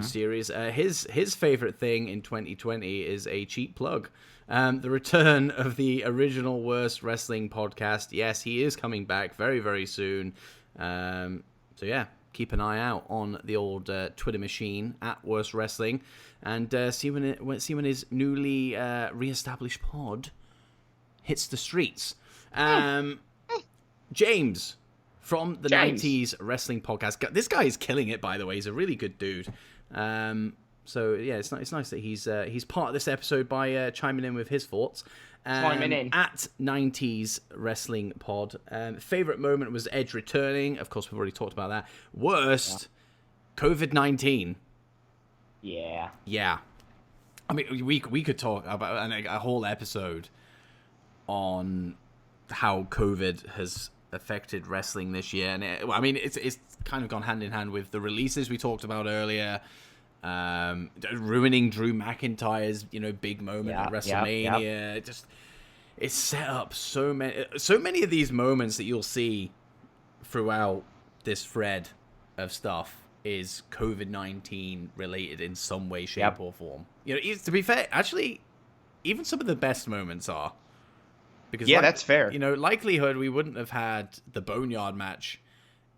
series, his favorite thing in 2020 is a cheap plug. The return of the original Worst Wrestling podcast. Yes, he is coming back very, very soon. So yeah, keep an eye out on the old Twitter machine at Worst Wrestling, and see when his newly re-established pod hits the streets. James from the 90s Wrestling Podcast. This guy is killing it, by the way. He's a really good dude. So yeah, it's nice that he's part of this episode by chiming in with his thoughts. At 90s Wrestling Pod. Favorite moment was Edge returning. Of course, we've already talked about that. Worst, COVID-19. Yeah. Yeah. I mean, we could talk about a whole episode on how COVID has affected wrestling this year, and it's kind of gone hand in hand with the releases we talked about earlier, ruining Drew McIntyre's big moment at WrestleMania. Just it's set up so many of these moments that you'll see throughout this thread of stuff is COVID-19 related in some way, shape, or form. To be fair, actually, even some of the best moments are. Because that's fair. Likelihood we wouldn't have had the Boneyard match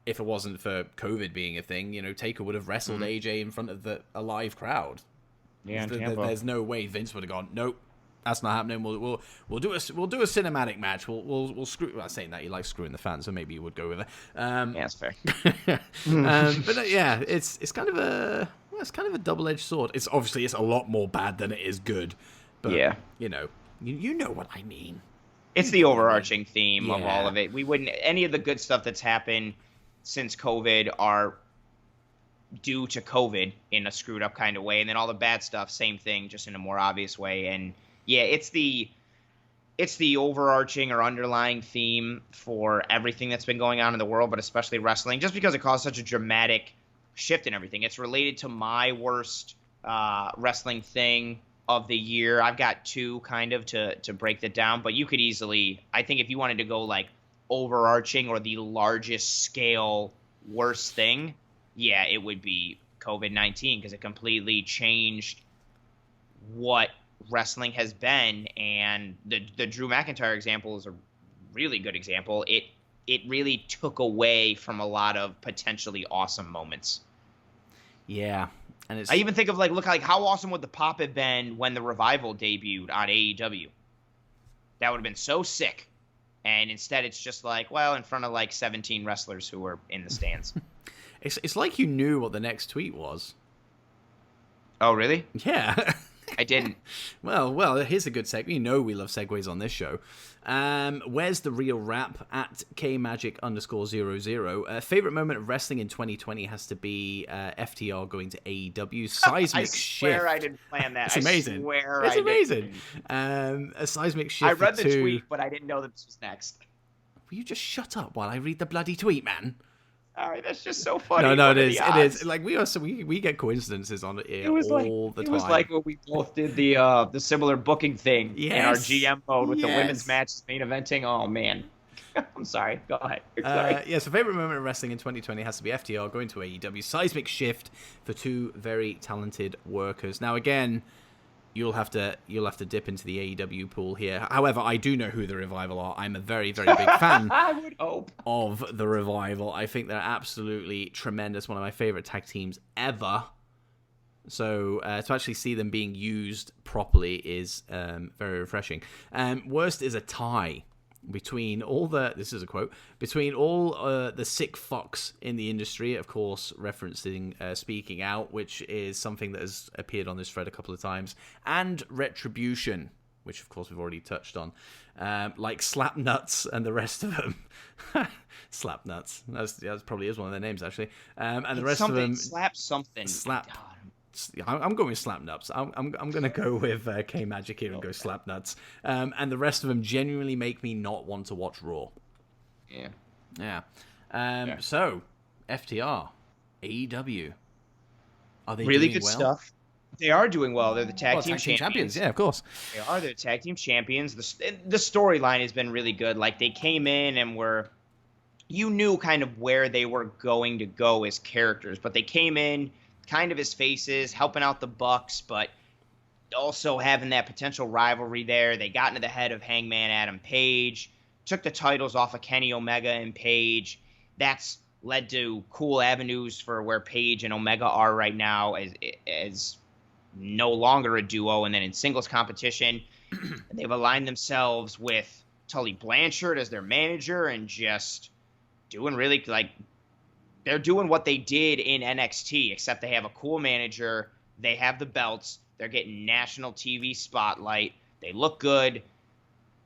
if it wasn't for COVID being a thing. Taker would have wrestled AJ in front of a live crowd. Yeah, there's no way Vince would have gone, nope, that's not happening. We'll do a cinematic match. We'll screw. Well, saying that you like screwing the fans, so maybe you would go with it. That's fair. But yeah, it's kind of a double-edged sword. It's a lot more bad than it is good. But you know what I mean. It's the overarching theme of all of it. We wouldn't any of the good stuff that's happened since COVID are due to COVID in a screwed up kind of way, and then all the bad stuff, same thing, just in a more obvious way. And yeah, it's the overarching or underlying theme for everything that's been going on in the world, but especially wrestling, just because it caused such a dramatic shift in everything. It's related to my worst wrestling thing of the year. I've got two kind of to break that down, but you could easily, I think if you wanted to go like overarching or the largest scale worst thing, yeah, it would be COVID-19, because it completely changed what wrestling has been. And the Drew McIntyre example is a really good example. It really took away from a lot of potentially awesome moments. Yeah. And I even think of look how awesome would the pop have been when the Revival debuted on AEW. That would have been so sick. And instead it's just in front of 17 wrestlers who were in the stands. It's like you knew what the next tweet was. Oh, really? Yeah. I didn't. Well, here's a good segue. We love segues on this show. Where's the real rap at KMagic_00? Favorite moment of wrestling in 2020 has to be FTR going to AEW. Seismic shift. I swear I didn't plan that. It's amazing. It's amazing. A seismic shift. I read the tweet, but I didn't know that this was next. Will you just shut up while I read the bloody tweet, man? All right, that's just so funny. No, it is. It is. We get coincidences on it all the time. It was like when we both did the similar booking thing in our GM mode with the women's matches main eventing. Oh man, I'm sorry. Go ahead. Sorry. So favorite moment of wrestling in 2020 has to be FTR going to AEW. Seismic shift for two very talented workers. Now again, you'll have to dip into the AEW pool here. However, I do know who the Revival are. I'm a very, very big fan I would hope. of the Revival. I think they're absolutely tremendous. One of my favorite tag teams ever. So to actually see them being used properly is very refreshing. Worst is a tie between all the, this is a quote, between all the sick fucks in the industry, of course, referencing Speaking Out, which is something that has appeared on this thread a couple of times, and Retribution, which of course we've already touched on, like Slapnuts and the rest of them. Slapnuts, that probably is one of their names, actually. And the rest of them... Slap. I'm going with Slapnuts. I'm going to go with K-Magic here and go Slapnuts. And the rest of them genuinely make me not want to watch Raw. Yeah. So, FTR, AEW. Are they really doing good well? Stuff? They are doing well. They're the tag team champions. Yeah, of course. They are. They're tag team champions. The storyline has been really good. They came in and you knew kind of where they were going to go as characters, but they came in kind of as faces, helping out the Bucks, but also having that potential rivalry there. They got into the head of Hangman Adam Page, took the titles off of Kenny Omega and Page. That's led to cool avenues for where Page and Omega are right now as no longer a duo, and then in singles competition. They've aligned themselves with Tully Blanchard as their manager and just doing really they're doing what they did in NXT, except they have a cool manager. They have the belts. They're getting national TV spotlight. They look good.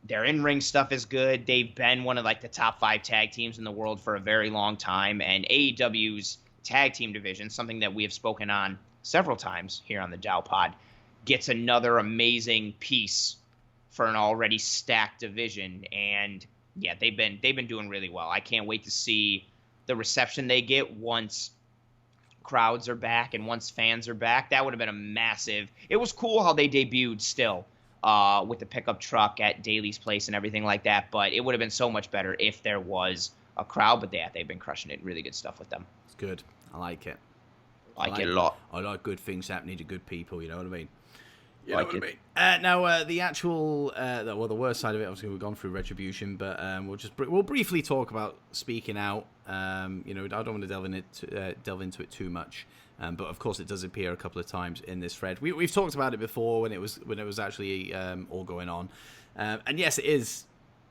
Their in-ring stuff is good. They've been one of the top 5 tag teams in the world for a very long time. And AEW's tag team division, something that we have spoken on several times here on the Dow Pod, gets another amazing piece for an already stacked division. And yeah, they've been doing really well. I can't wait to see the reception they get once crowds are back and once fans are back. That would have been a massive. It was cool how they debuted still with the pickup truck at Daly's place and everything like that. But it would have been so much better if there was a crowd. But they've been crushing it. Really good stuff with them. It's good. I like it. I like it a lot. I like good things happening to good people. You know what I mean? You know what I mean? Now, the actual, the worst side of it, obviously, we've gone through Retribution, but we'll briefly talk about Speaking Out. I don't want to delve into it too much, but of course, it does appear a couple of times in this thread. We've talked about it before when it was actually all going on, and yes, it is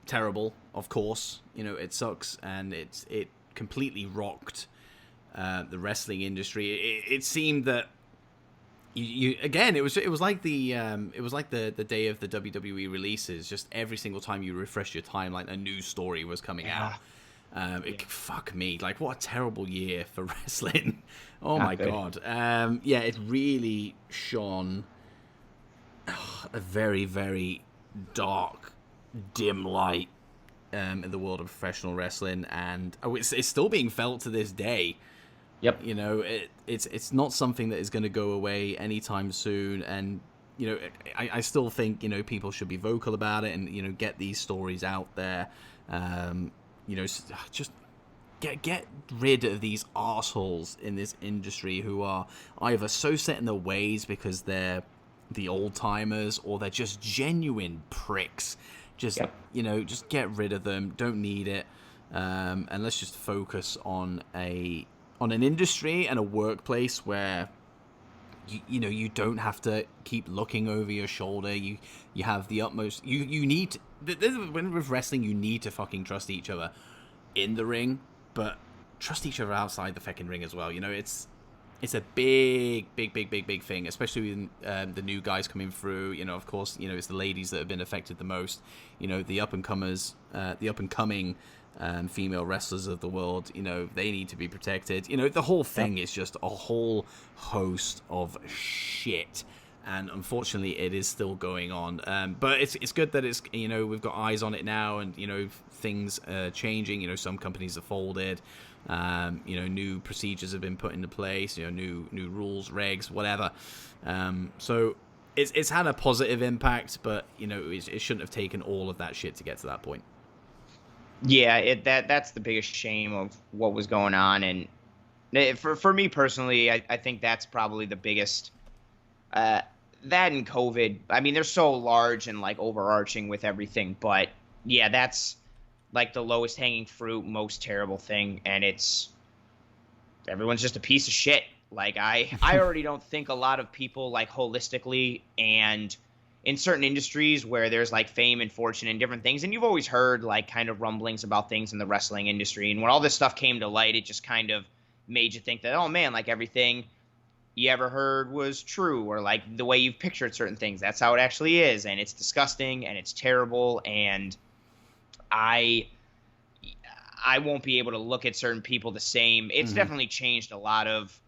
terrible. Of course, it sucks, and it completely rocked the wrestling industry. It seemed that. You again, it was like the day of the WWE releases. Just every single time you refresh your timeline, a new story was coming out. Fuck me, like what a terrible year for wrestling. Oh my god. It really shone a very, very dark, dim light in the world of professional wrestling, and it's still being felt to this day. Yep. It's not something that is going to go away anytime soon, and I still think people should be vocal about it and get these stories out there. Just get rid of these assholes in this industry who are either so set in their ways because they're the old timers or they're just genuine pricks. Just get rid of them. Don't need it, and let's just focus on an industry and a workplace where you don't have to keep looking over your shoulder. You have the utmost. You need to, when with wrestling, you need to fucking trust each other in the ring, but trust each other outside the fucking ring as well. It's a big thing, especially with the new guys coming through. Of course, it's the ladies that have been affected the most. The up and comers, the up and coming. Female wrestlers of the world, they need to be protected. The whole thing is just a whole host of shit, and unfortunately, it is still going on. But it's good that it's we've got eyes on it now, and things are changing. Some companies have folded. New procedures have been put into place. New rules, regs, whatever. So it's had a positive impact, but it shouldn't have taken all of that shit to get to that point. Yeah, that's the biggest shame of what was going on, and for me personally, I think that's probably the biggest. That and COVID. I mean, they're so large and like overarching with everything, but yeah, that's like the lowest hanging fruit, most terrible thing, and everyone's just a piece of shit. Like I already don't think a lot of people like holistically, and in certain industries where there's like fame and fortune and different things, and you've always heard like kind of rumblings about things in the wrestling industry, and when all this stuff came to light, it just kind of made you think that, oh man, like everything you ever heard was true, or like the way you've pictured certain things, that's how it actually is, and it's disgusting and it's terrible, and I won't be able to look at certain people the same. It's definitely changed a lot of.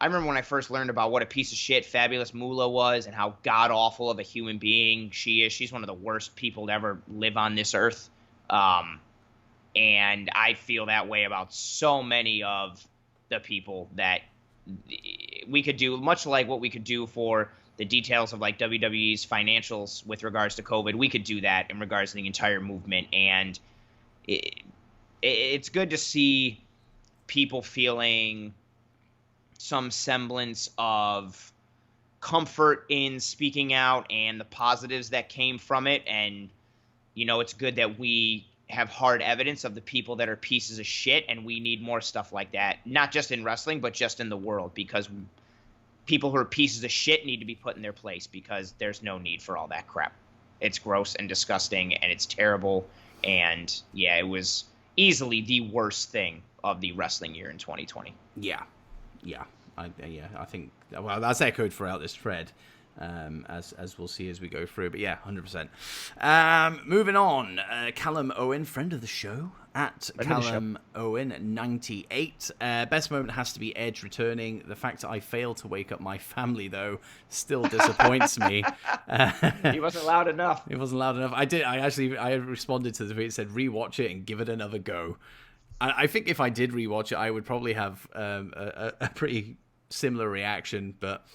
I remember when I first learned about what a piece of shit Fabulous Moolah was and how god-awful of a human being she is. She's one of the worst people to ever live on this earth. And I feel that way about so many of the people that we could do, much like what we could do for the details of like WWE's financials with regards to COVID. We could do that in regards to the entire movement. And it's good to see people feeling some semblance of comfort in speaking out and the positives that came from it. And, it's good that we have hard evidence of the people that are pieces of shit, and we need more stuff like that, not just in wrestling, but just in the world, because people who are pieces of shit need to be put in their place, because there's no need for all that crap. It's gross and disgusting, and it's terrible. And yeah, it was easily the worst thing of the wrestling year in 2020. Yeah, I think that's echoed throughout this thread. as we'll see as we go through. But yeah, 100%. Moving on, Callum Owen, friend of the show, at Callum Owen 98. Best moment has to be Edge returning. The fact that I failed to wake up my family, though, still disappoints me. He wasn't loud enough. It wasn't loud enough. I responded to the tweet, said rewatch it and give it another go. I think if I did rewatch it, I would probably have a pretty similar reaction, but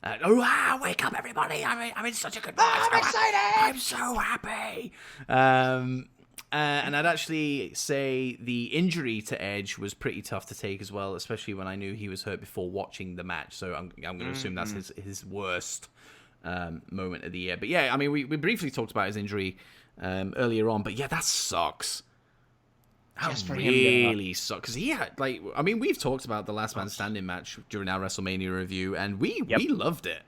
wake up, everybody! I'm in such a good mood. I'm excited! I'm so happy. And I'd actually say the injury to Edge was pretty tough to take as well, especially when I knew he was hurt before watching the match. So I'm going to assume that's his worst moment of the year. But yeah, I mean, we briefly talked about his injury earlier on, but yeah, that sucks. That really sucks, because he had, we've talked about the Last Man Standing match during our WrestleMania review, and we loved it.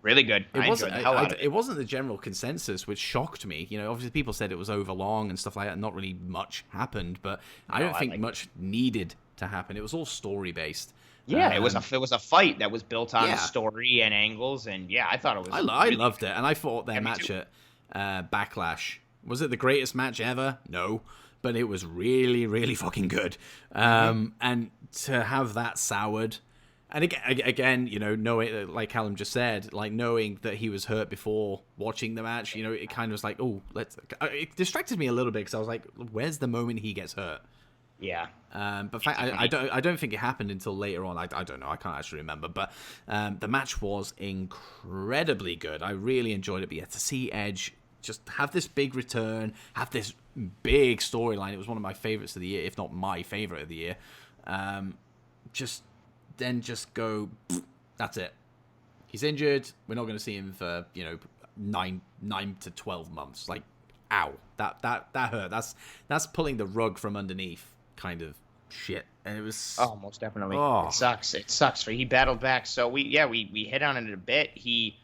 Really good. I enjoyed the hell out of it. It wasn't the general consensus, which shocked me. You know, obviously people said it was overlong and stuff like that. Not really much happened, but I don't think much needed to happen. It was all story based. Yeah, it was a fight that was built on story and angles, and yeah, I thought it was. I loved it, and I thought their match at Backlash, was it the greatest match ever? No. But it was really, really fucking good. And to have that soured, and again, you know, knowing, like Callum just said, like knowing that he was hurt before watching the match, you know, it kind of was like, it distracted me a little bit, because I was like, where's the moment he gets hurt? Yeah. But I don't think it happened until later on. I don't know. I can't actually remember. But the match was incredibly good. I really enjoyed it. But yeah, to see Edge just have this big return, have this big storyline. It was one of my favorites of the year, if not my favorite of the year. Just go, that's it. He's injured. We're not going to see him for 9 to 12 months. Like, ow, that hurt. That's pulling the rug from underneath kind of shit. And it was most definitely. It sucks. He battled back. So we hit on it a bit. He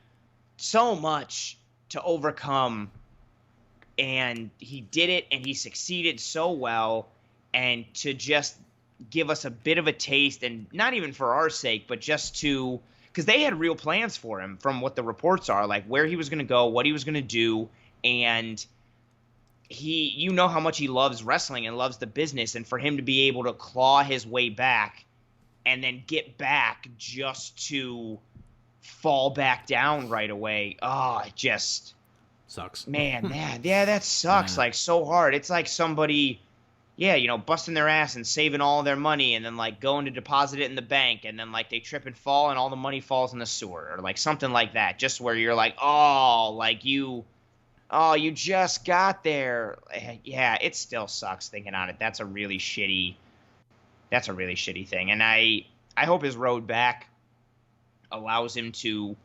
so much to overcome, and he did it, and he succeeded so well, and to just give us a bit of a taste, and not even for our sake, but just to, because they had real plans for him from what the reports are, like where he was going to go, what he was going to do, and you know how much he loves wrestling and loves the business, and for him to be able to claw his way back and then get back just to fall back down right away. It just sucks. Man, yeah, that sucks. Like so hard. It's like somebody, busting their ass and saving all their money, and then like going to deposit it in the bank, and then like they trip and fall, and all the money falls in the sewer, or like something like that. Just where you're like, you just got there. Yeah, it still sucks thinking on it. That's a really shitty thing. And I hope his road back allows him to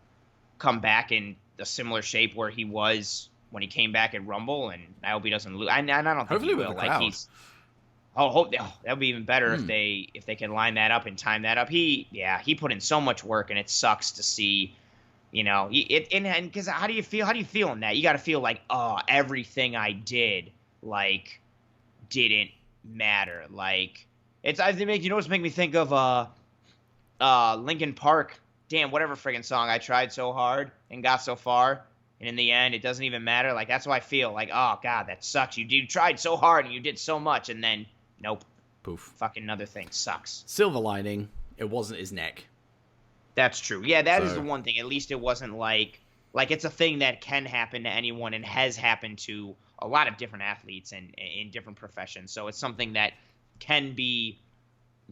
come back in a similar shape where he was when he came back at Rumble, and I hope he doesn't lose. I don't think hopefully he will. That would be even better if they can line that up and time that up. He put in so much work, and it sucks to see. Because how do you feel? How do you feel in that? You got to feel like, everything I did didn't matter. Like it's make me think of Linkin Park. Damn, whatever friggin' song, I tried so hard and got so far, and in the end, it doesn't even matter. Like, that's how I feel. Like, oh, God, that sucks. You tried so hard, and you did so much, and then, nope. Poof. Fucking another thing. Sucks. Silver lining, it wasn't his neck. That's true. Yeah, that is the one thing. At least it wasn't like it's a thing that can happen to anyone and has happened to a lot of different athletes and in different professions. So it's something that can be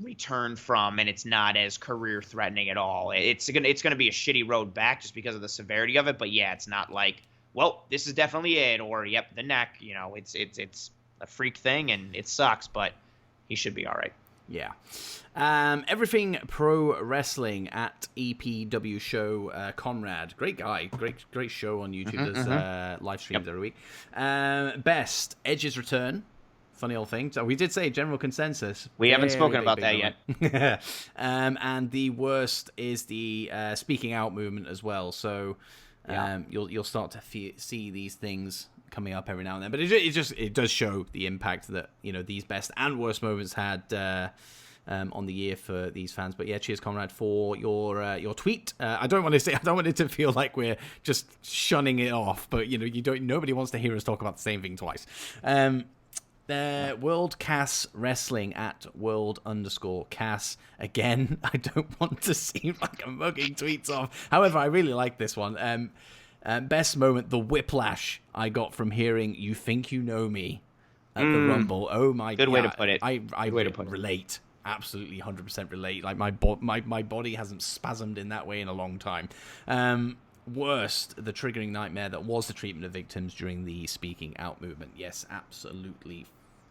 returned from, and it's not as career threatening at all. It's gonna be a shitty road back just because of the severity of it, but yeah, it's not like, well, this is definitely it, or yep, the neck. It's a freak thing, and it sucks, but he should be all right. Yeah. Everything Pro Wrestling at EPW Show. Conrad, great guy, great show on YouTube. Does live streams every week. Best Edge's return. Funny old thing. So we did say general consensus. We haven't spoken about that yet. And the worst is the speaking out movement as well. So you'll start to see these things coming up every now and then. But it does show the impact that these best and worst moments had on the year for these fans. But yeah, cheers, Conrad, for your tweet. I don't want it to feel like we're just shunning it off, but nobody wants to hear us talk about the same thing twice. World Cass Wrestling at world_Cass. Again, I don't want to seem like I'm mugging tweets off. However, I really like this one. Best moment, the whiplash I got from hearing "You Think You Know Me" at the Rumble. Oh my god. Good way to put it. I relate. Absolutely 100% relate. Like my body hasn't spasmed in that way in a long time. Worst, the triggering nightmare that was the treatment of victims during the speaking out movement. Yes, absolutely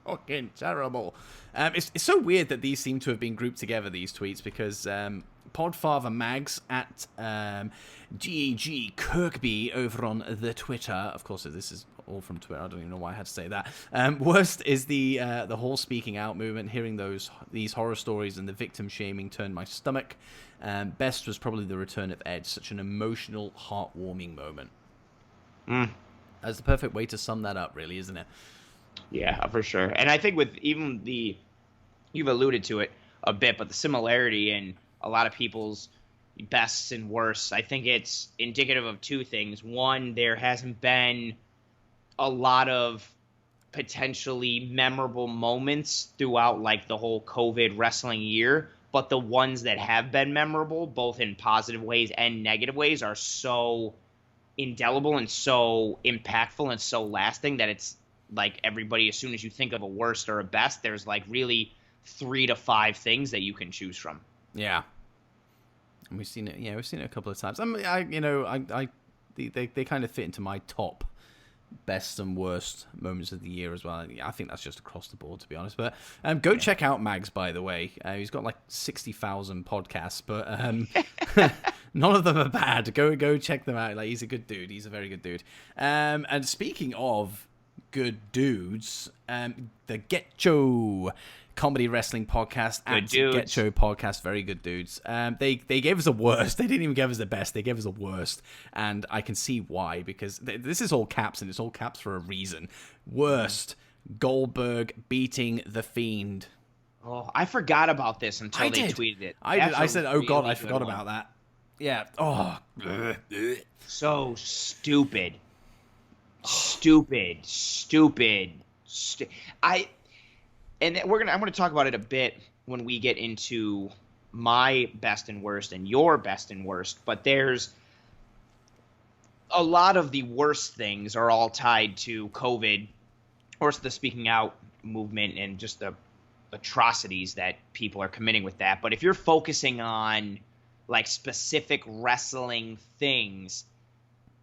fucking terrible. It's so weird that these seem to have been grouped together, these tweets, because Podfather Mags at GEG Kirkby over on the Twitter. Of course, this is all from Twitter. I don't even know why I had to say that. Worst is the whole speaking out movement. Hearing these horror stories and the victim shaming turned my stomach. Best was probably the return of Edge. Such an emotional, heartwarming moment. That's the perfect way to sum that up, really, isn't it? Yeah, for sure. And I think with even you've alluded to it a bit, but the similarity in a lot of people's bests and worsts, I think it's indicative of two things. One, there hasn't been a lot of potentially memorable moments throughout like the whole COVID wrestling year, but the ones that have been memorable, both in positive ways and negative ways, are so indelible and so impactful and so lasting that it's like everybody, as soon as you think of a worst or a best, there's like really 3 to 5 things that you can choose from. Yeah. And we've seen it. Yeah, we've seen it a couple of times. They kind of fit into my top best and worst moments of the year as well. I think that's just across the board, to be honest. But go check out Mags, by the way. He's got like 60,000 podcasts, but none of them are bad. Go check them out. Like, he's a good dude. He's a very good dude. And speaking of good dudes, the Getcho Comedy Wrestling Podcast at Getcho Podcast, very good dudes. They gave us a worst. They didn't even give us the best. They gave us a worst, and I can see why, because this is all caps, and it's all caps for a reason. Worst, Goldberg beating The Fiend. Oh, I forgot about this until they tweeted it. I said, oh god, I forgot about that. Yeah. Oh. So stupid. I'm going to talk about it a bit when we get into my best and worst and your best and worst, but there's a lot of the worst things are all tied to COVID, or the speaking out movement and just the atrocities that people are committing with that. But if you're focusing on like specific wrestling things,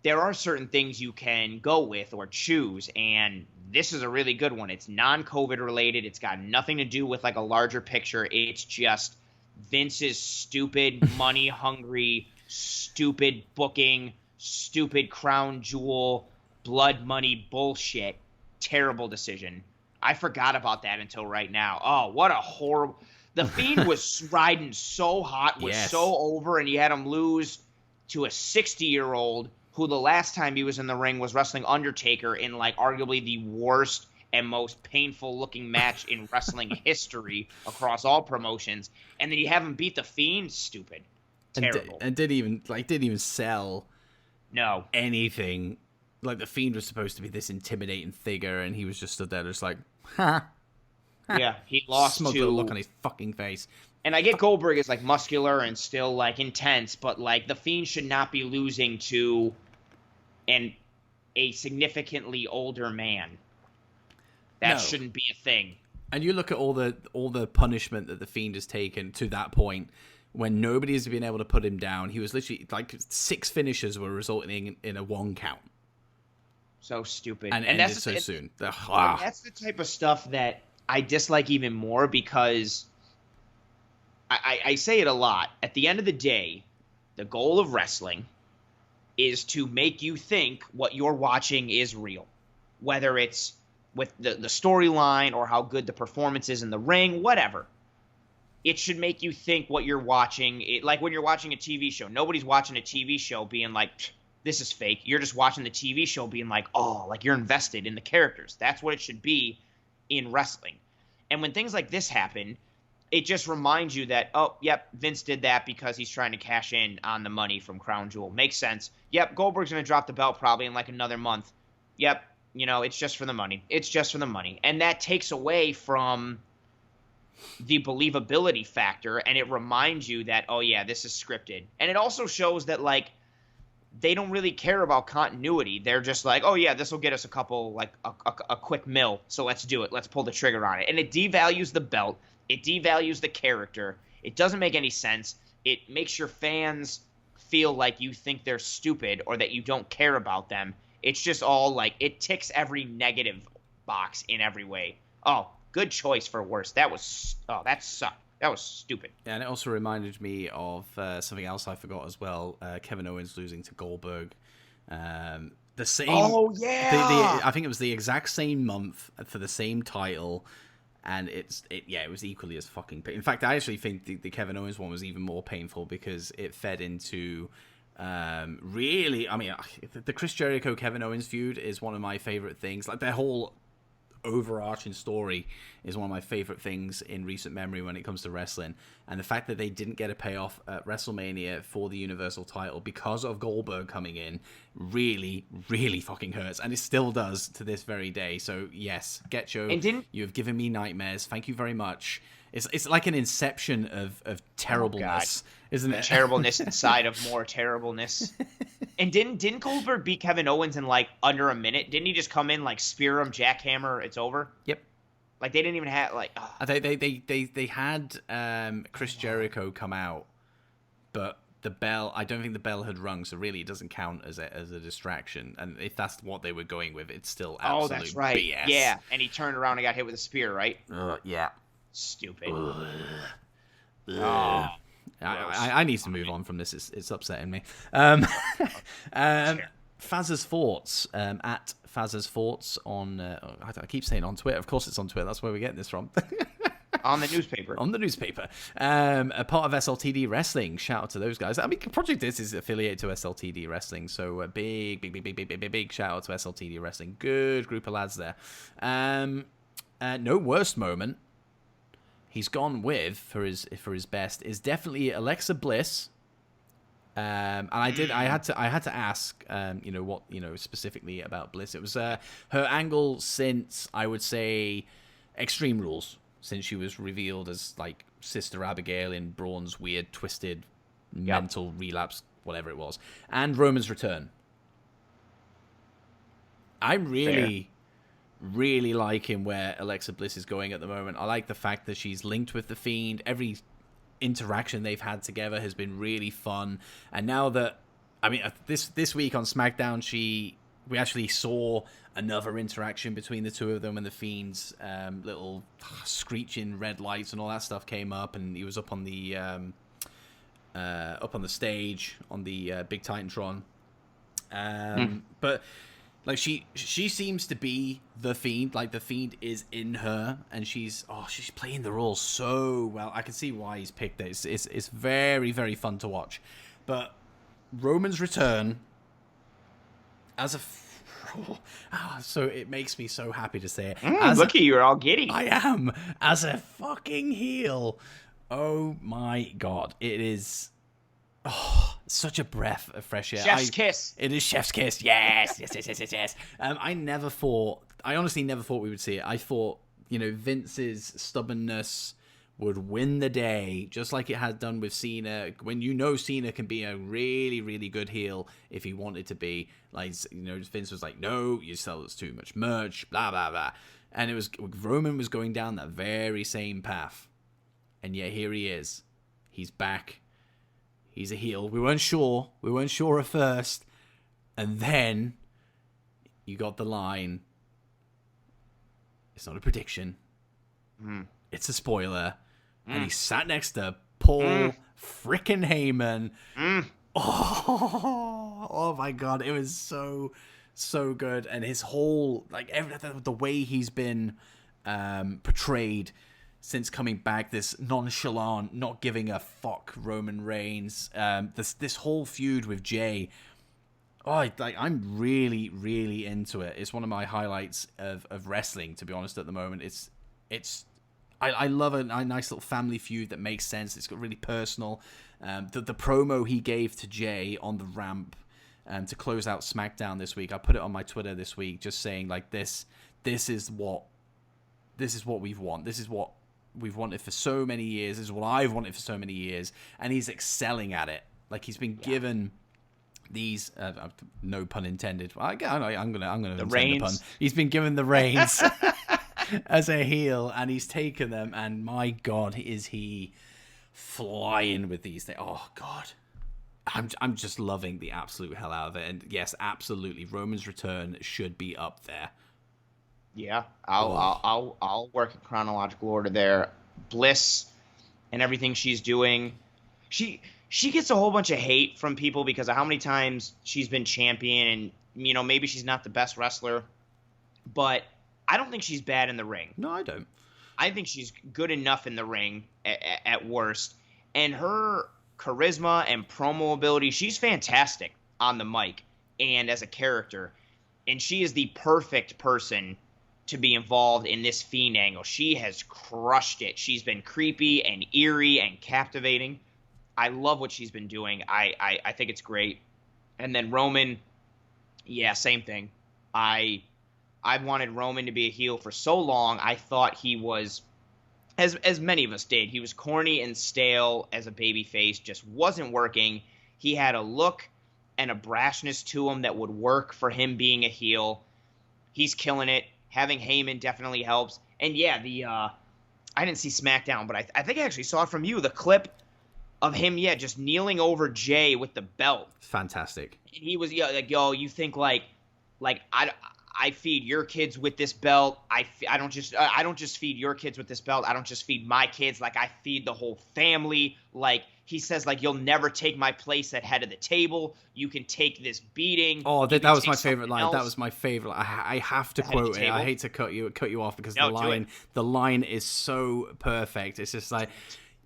there are certain things you can go with or choose, and this is a really good one. It's non-COVID related. It's got nothing to do with like a larger picture. It's just Vince's stupid, money-hungry, stupid booking, stupid crown jewel, blood money bullshit. Terrible decision. I forgot about that until right now. Oh, what a horrible... The Fiend was riding so hot, was so over, and you had him lose to a 60-year-old who the last time he was in the ring was wrestling Undertaker in like arguably the worst and most painful looking match in wrestling history across all promotions, and then you have him beat the Fiend. Stupid, terrible, and didn't even sell anything. Like, the Fiend was supposed to be this intimidating figure, and he was just stood there just like, ha. Yeah, he lost smug little look on his fucking face. And I get Goldberg is like muscular and still like intense, but like the Fiend should not be losing to a significantly older man. That shouldn't be a thing. And you look at all the punishment that the Fiend has taken to that point, when nobody has been able to put him down. He was literally like 6 finishes were resulting in a 1 count. So stupid. And that's so soon. That's the type of stuff that I dislike even more, because I say it a lot. At the end of the day, the goal of wrestling is to make you think what you're watching is real. Whether it's with the storyline or how good the performance is in the ring, whatever. It should make you think what you're watching. Like when you're watching a TV show. Nobody's watching a TV show being like, this is fake. You're just watching the TV show being like, oh, like you're invested in the characters. That's what it should be in wrestling. And when things like this happen, it just reminds you that, oh, yep, Vince did that because he's trying to cash in on the money from Crown Jewel. Makes sense. Yep, Goldberg's going to drop the belt probably in like another month. Yep, it's just for the money. It's just for the money. And that takes away from the believability factor, and it reminds you that, oh, yeah, this is scripted. And it also shows that, like, they don't really care about continuity. They're just like, oh, yeah, this will get us a couple, like, a quick mill, so let's do it. Let's pull the trigger on it. And it devalues the belt. It devalues the character. It doesn't make any sense. It makes your fans feel like you think they're stupid or that you don't care about them. It's just all, like, it ticks every negative box in every way. Oh, good choice for worse. That sucked. That was stupid. Yeah, and it also reminded me of something else I forgot as well. Kevin Owens losing to Goldberg. The same. Oh yeah. I think it was the exact same month for the same title, and it was equally as fucking. In fact, I actually think the Kevin Owens one was even more painful because it fed into. Really, I mean, the Chris Jericho Kevin Owens feud is one of my favorite things. Like their whole overarching story is one of my favorite things in recent memory when it comes to wrestling, and the fact that they didn't get a payoff at WrestleMania for the Universal title because of Goldberg coming in really, really fucking hurts, and it still does to this very day. So yes, Getcho, you have given me nightmares. Thank you very much. It's like an inception of terribleness, isn't it? Terribleness inside of more terribleness. And didn't Goldberg beat Kevin Owens in like under a minute? Didn't he just come in, like, spear him, jackhammer, it's over? Yep. Like they didn't even have like. Oh. They had Chris Jericho come out, but the bell. I don't think the bell had rung, so really it doesn't count as a distraction. And if that's what they were going with, it's still absolute that's right. BS. Yeah, and he turned around and got hit with a spear, right? Yeah. Stupid. I need to move on from this. It's upsetting me. Faz's Thoughts at Faz's Thoughts on. I keep saying on Twitter. Of course, it's on Twitter. That's where we get this from. On the newspaper. On the newspaper. A part of SLTD Wrestling. Shout out to those guys. I mean, Project Dits is affiliated to SLTD Wrestling, so a big shout out to SLTD Wrestling. Good group of lads there. No worst moment. He's gone with for his best is definitely Alexa Bliss. And I had to ask, what specifically about Bliss. It was her angle since, I would say, Extreme Rules, since she was revealed as like Sister Abigail in Braun's weird, twisted, mental relapse, whatever it was, and Roman's return. I'm really liking where Alexa Bliss is going at the moment. I like the fact that she's linked with The Fiend. Every interaction they've had together has been really fun. And now that, I mean, this week on SmackDown, we actually saw another interaction between the two of them, and The Fiend's little screeching red lights and all that stuff came up, and he was up on the stage on the big Titantron. But like she seems to be The Fiend. Like The Fiend is in her, and she's playing the role so well. I can see why he's picked it. It's very, very fun to watch. But Roman's return as a so it makes me so happy to say it. Look at you, you're all giddy. I am as a fucking heel. Oh my god, it is. Oh, such a breath of fresh air. Chef's kiss. It is chef's kiss. Yes. I honestly never thought we would see it. I thought, Vince's stubbornness would win the day, just like it had done with Cena. When Cena can be a really, really good heel if he wanted to be. Like, Vince was like, no, you sell us too much merch, blah, blah, blah. And Roman was going down that very same path. And yet here he is. He's back. He's a heel. We weren't sure at first. And then you got the line. It's not a prediction. It's a spoiler. And he sat next to Paul frickin' Heyman. Oh my god. It was so good. And his whole, like, the way he's been portrayed since coming back, this nonchalant, not giving a fuck Roman Reigns, this whole feud with Jay, I'm really, really into it. It's one of my highlights of wrestling, to be honest, at the moment. I love a nice little family feud that makes sense. It's got really personal. The promo he gave to Jay on the ramp to close out SmackDown this week. I put it on my Twitter this week, just saying like this is what we've wanted. This is what we've wanted for so many years. This is what I've wanted for so many years, and he's excelling at it. Like he's been given these no pun intended. I'm gonna intend the pun. He's been given the reins as a heel, and he's taken them, and my God, is he flying with these things. Oh God, I'm just loving the absolute hell out of it. And yes, absolutely, Roman's return should be up there. Yeah, I'll work in chronological order there. Bliss and everything she's doing. She gets a whole bunch of hate from people because of how many times she's been champion, and maybe she's not the best wrestler, but I don't think she's bad in the ring. No, I don't. I think she's good enough in the ring at worst, and her charisma and promo ability, she's fantastic on the mic and as a character, and she is the perfect person to be involved in this Fiend angle. She has crushed it. She's been creepy and eerie and captivating. I love what she's been doing. I think it's great. And then Roman, yeah, same thing. I've wanted Roman to be a heel for so long. I thought he was, as many of us did, he was corny and stale as a babyface, just wasn't working. He had a look and a brashness to him that would work for him being a heel. He's killing it. Having Heyman definitely helps. And yeah, I didn't see SmackDown, but I think I actually saw it from you, the clip of him, just kneeling over Jay with the belt. Fantastic. And he was like, yo, you think like I feed your kids with this belt. I don't just feed your kids with this belt. I don't just feed my kids. Like I feed the whole family. Like he says, like you'll never take my place at head of the table. You can take this beating. Oh, that was my favorite line. That was my favorite. I have to quote it. I hate to cut you off because the line is so perfect. It's just like,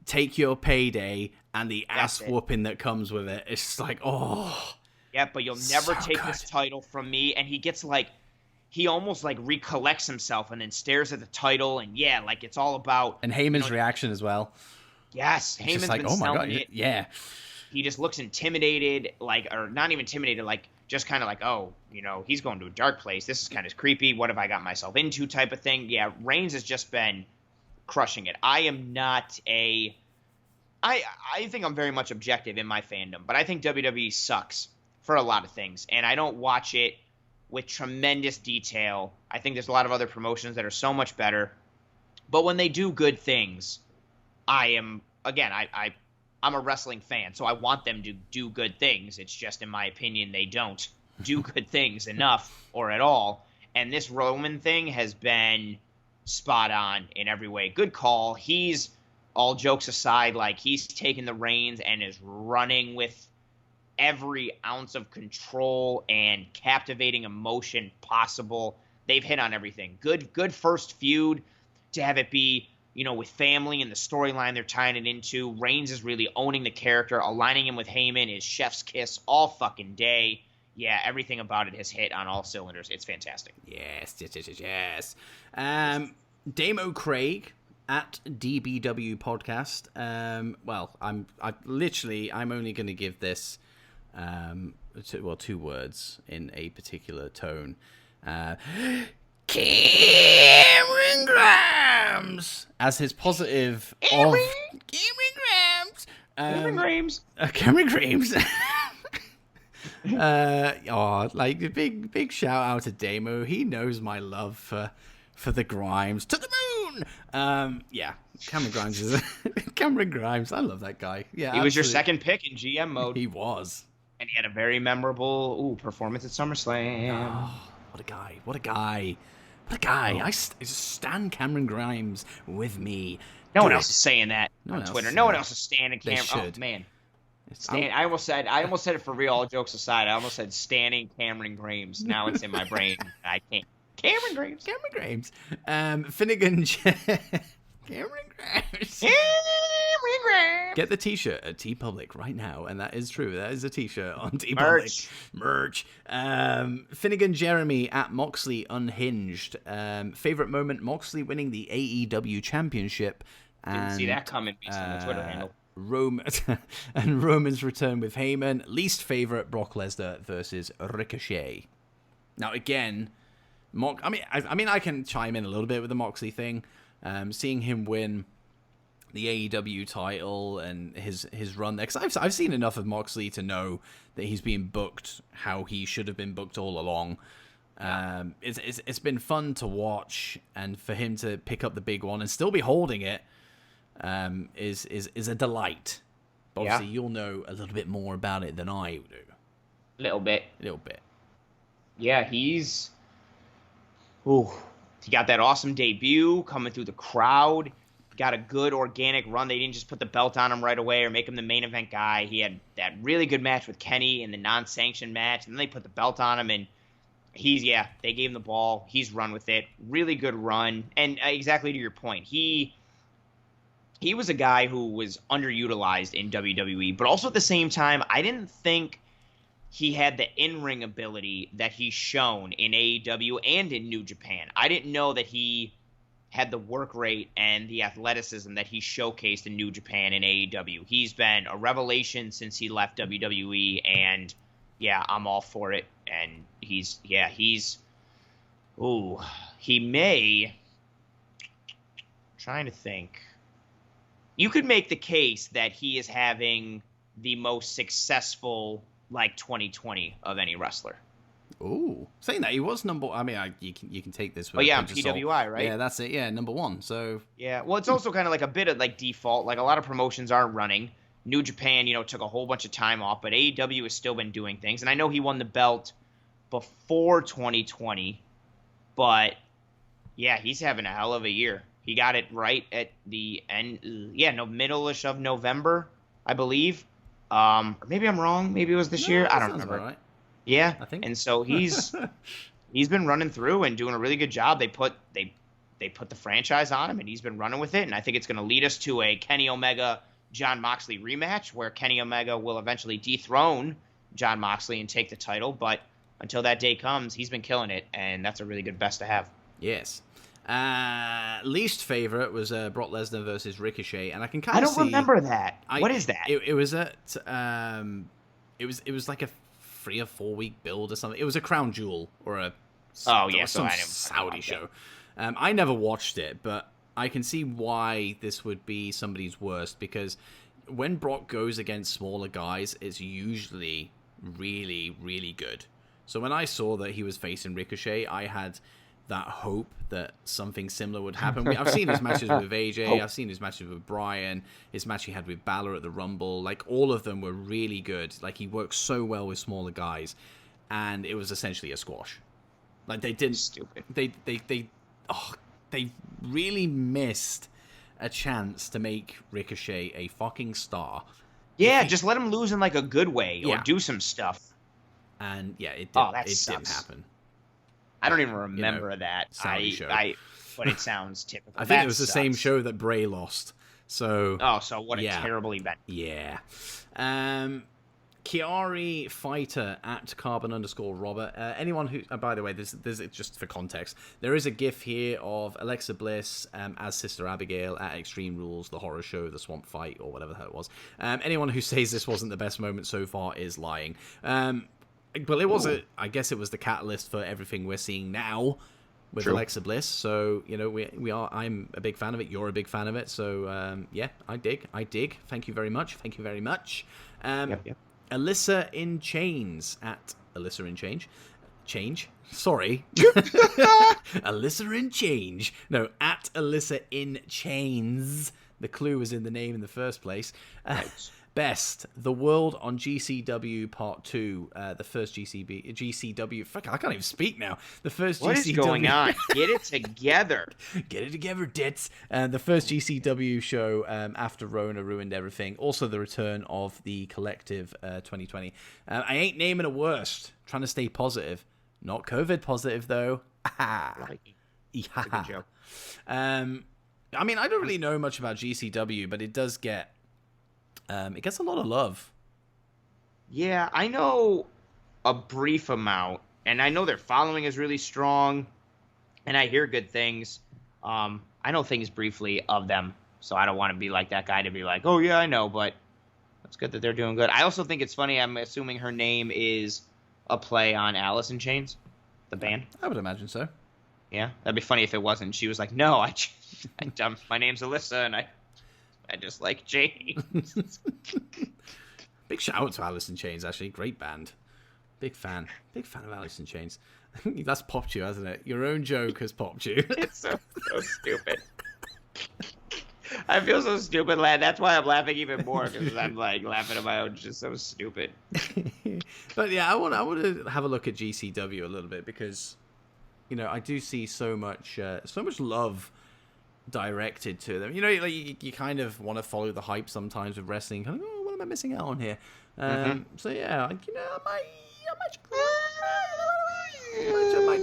take your payday and the ass whooping that comes with it. It's just like, oh. Yeah, but you'll never take this title from me. And he gets like, he almost like recollects himself and then stares at the title. And yeah, like it's all about. And Heyman's reaction as well. Yes, Heyman's just like, been selling it. Yeah. He just looks intimidated, or not even intimidated, like just kind of like, oh, he's going to a dark place. This is kind of creepy. What have I got myself into type of thing. Yeah, Reigns has just been crushing it. I am not I think I'm very much objective in my fandom, but I think WWE sucks for a lot of things, and I don't watch it with tremendous detail. I think there's a lot of other promotions that are so much better, but when they do good things, I'm a wrestling fan, so I want them to do good things. It's just, in my opinion, they don't do good things enough or at all, and this Roman thing has been spot on in every way. Good call. He's, all jokes aside, like he's taking the reins and is running with every ounce of control and captivating emotion possible. They've hit on everything. Good first feud to have it be, with family and the storyline they're tying it into. Reigns is really owning the character. Aligning him with Heyman is chef's kiss all fucking day. Yeah, everything about it has hit on all cylinders. It's fantastic. Yes. Damo Craig at DBW Podcast. I'm only going to give this two words in a particular tone. Cameron Grimes as his positive of Cameron Grimes. Cameron Grimes. Big shout out to Damo. He knows my love for the Grimes to the moon. Cameron Grimes is Cameron Grimes. I love that guy. Yeah, he was your second pick in GM mode. He was, and he had a very memorable performance at SummerSlam. Oh, what a guy! I stand Cameron Grimes with me. No one else is saying that on Twitter. No one else is standing Cameron. Oh man. I almost said it for real. All jokes aside, I almost said standing Cameron Grimes. Now it's in my brain. I can't. Cameron Grimes. Finnegan. Cameron Get the t-shirt at TeePublic right now, and that is true. That is a t-shirt on TeePublic. Merch. Finnegan Jeremy at Moxley Unhinged. Favorite moment, Moxley winning the AEW Championship. Didn't see that coming based on the Twitter handle. And Roman's return with Heyman. Least favorite, Brock Lesnar versus Ricochet. Now again, I can chime in a little bit with the Moxley thing. Seeing him win the AEW title and his run there, because I've seen enough of Moxley to know that he's being booked how he should have been booked all along. It's been fun to watch, and for him to pick up the big one and still be holding it is a delight. But obviously, you'll know a little bit more about it than I do. A little bit. Yeah, he got that awesome debut coming through the crowd. Got a good organic run. They didn't just put the belt on him right away or make him the main event guy. He had that really good match with Kenny in the non-sanctioned match, and then they put the belt on him, and they gave him the ball. He's run with it. Really good run. And exactly to your point, he was a guy who was underutilized in WWE, but also at the same time, I didn't think he had the in-ring ability that he's shown in AEW and in New Japan. I didn't know that he had the work rate and the athleticism that he showcased in New Japan and AEW. He's been a revelation since he left WWE, and I'm all for it. And trying to think. You could make the case that he is having the most successful 2020 of any wrestler. Ooh, saying that he was number. I mean, you can take this. With PWI, right? Yeah, that's it. Yeah, number one. So well, it's also kind of like a bit of default. Like a lot of promotions aren't running. New Japan, took a whole bunch of time off, but AEW has still been doing things. And I know he won the belt before 2020, but he's having a hell of a year. He got it right at the end, middle-ish of November, I believe. Or maybe I'm wrong. Maybe it was this year. I don't remember. Right. Yeah, I think. And so he's been running through and doing a really good job. They put the franchise on him, and he's been running with it. And I think it's going to lead us to a Kenny Omega Jon Moxley rematch, where Kenny Omega will eventually dethrone Jon Moxley and take the title. But until that day comes, he's been killing it, and that's a really good best to have. Yes. Least favorite was Brock Lesnar versus Ricochet, and I can I don't remember that. What is that? It was at it was like a 3 or 4 week build or something. It was a Crown Jewel or some Saudi show. I never watched it, but I can see why this would be somebody's worst, because when Brock goes against smaller guys, it's usually really, really good. So when I saw that he was facing Ricochet, I had that hope that something similar would happen. I've seen his matches with AJ. I've seen his matches with Bryan. His match he had with Balor at the Rumble. All of them were really good. He works so well with smaller guys, and it was essentially a squash. They didn't. Stupid. They really missed a chance to make Ricochet a fucking star. Yeah, just let him lose in a good way or do some stuff. And it didn't happen. I don't even remember that. But it sounds typical. I think it was the same show that Bray lost. So. Oh, so what a terrible event. Yeah. Chiari Fighter at Carbon_Robert. Anyone who, by the way, this just for context. There is a GIF here of Alexa Bliss as Sister Abigail at Extreme Rules, the horror show, the Swamp Fight, or whatever the hell it was. Anyone who says this wasn't the best moment so far is lying. Well, it was I guess it was the catalyst for everything we're seeing now with Alexa Bliss. So, we are. I'm a big fan of it. You're a big fan of it. So, I dig. Thank you very much. Yep. Alyssa in Chains at Alyssa in Change. Sorry. Alyssa in Change. No, at Alyssa in Chains. The clue was in the name in the first place. Right. Best, The World on GCW Part 2, the first GCW... Fuck, I can't even speak now. The first what GCW... What is going on? Get it together. Get it together, Dits. The first GCW show after Rona ruined everything. Also the return of the Collective 2020. I ain't naming a worst. Trying to stay positive. Not COVID positive, though. Like, it's a good joke. I mean, I don't really know much about GCW, but it does get It gets a lot of love. Yeah, I know a brief amount, and I know their following is really strong, and I hear good things. I know things briefly of them, so I don't want to be like that guy to be like, oh yeah, I know, but it's good that they're doing good. I also think it's funny. I'm assuming her name is a play on Alice in Chains, the band. I would imagine so. Yeah, that'd be funny if it wasn't. She was like, no, my name's Alyssa, and I just like James. Big shout out to Alice in Chains, actually. Great band. Big fan. Big fan of Alice in Chains. That's popped you, hasn't it? Your own joke has popped you. It's so stupid. I feel so stupid, lad. That's why I'm laughing even more, because I'm like laughing at my own. It's just so stupid. But yeah, I want to have a look at GCW a little bit, because, you know, I do see so much love directed to them. You know, like you kind of want to follow the hype sometimes with wrestling. Kind of, oh, what am I missing out on here? So yeah, like, you know, I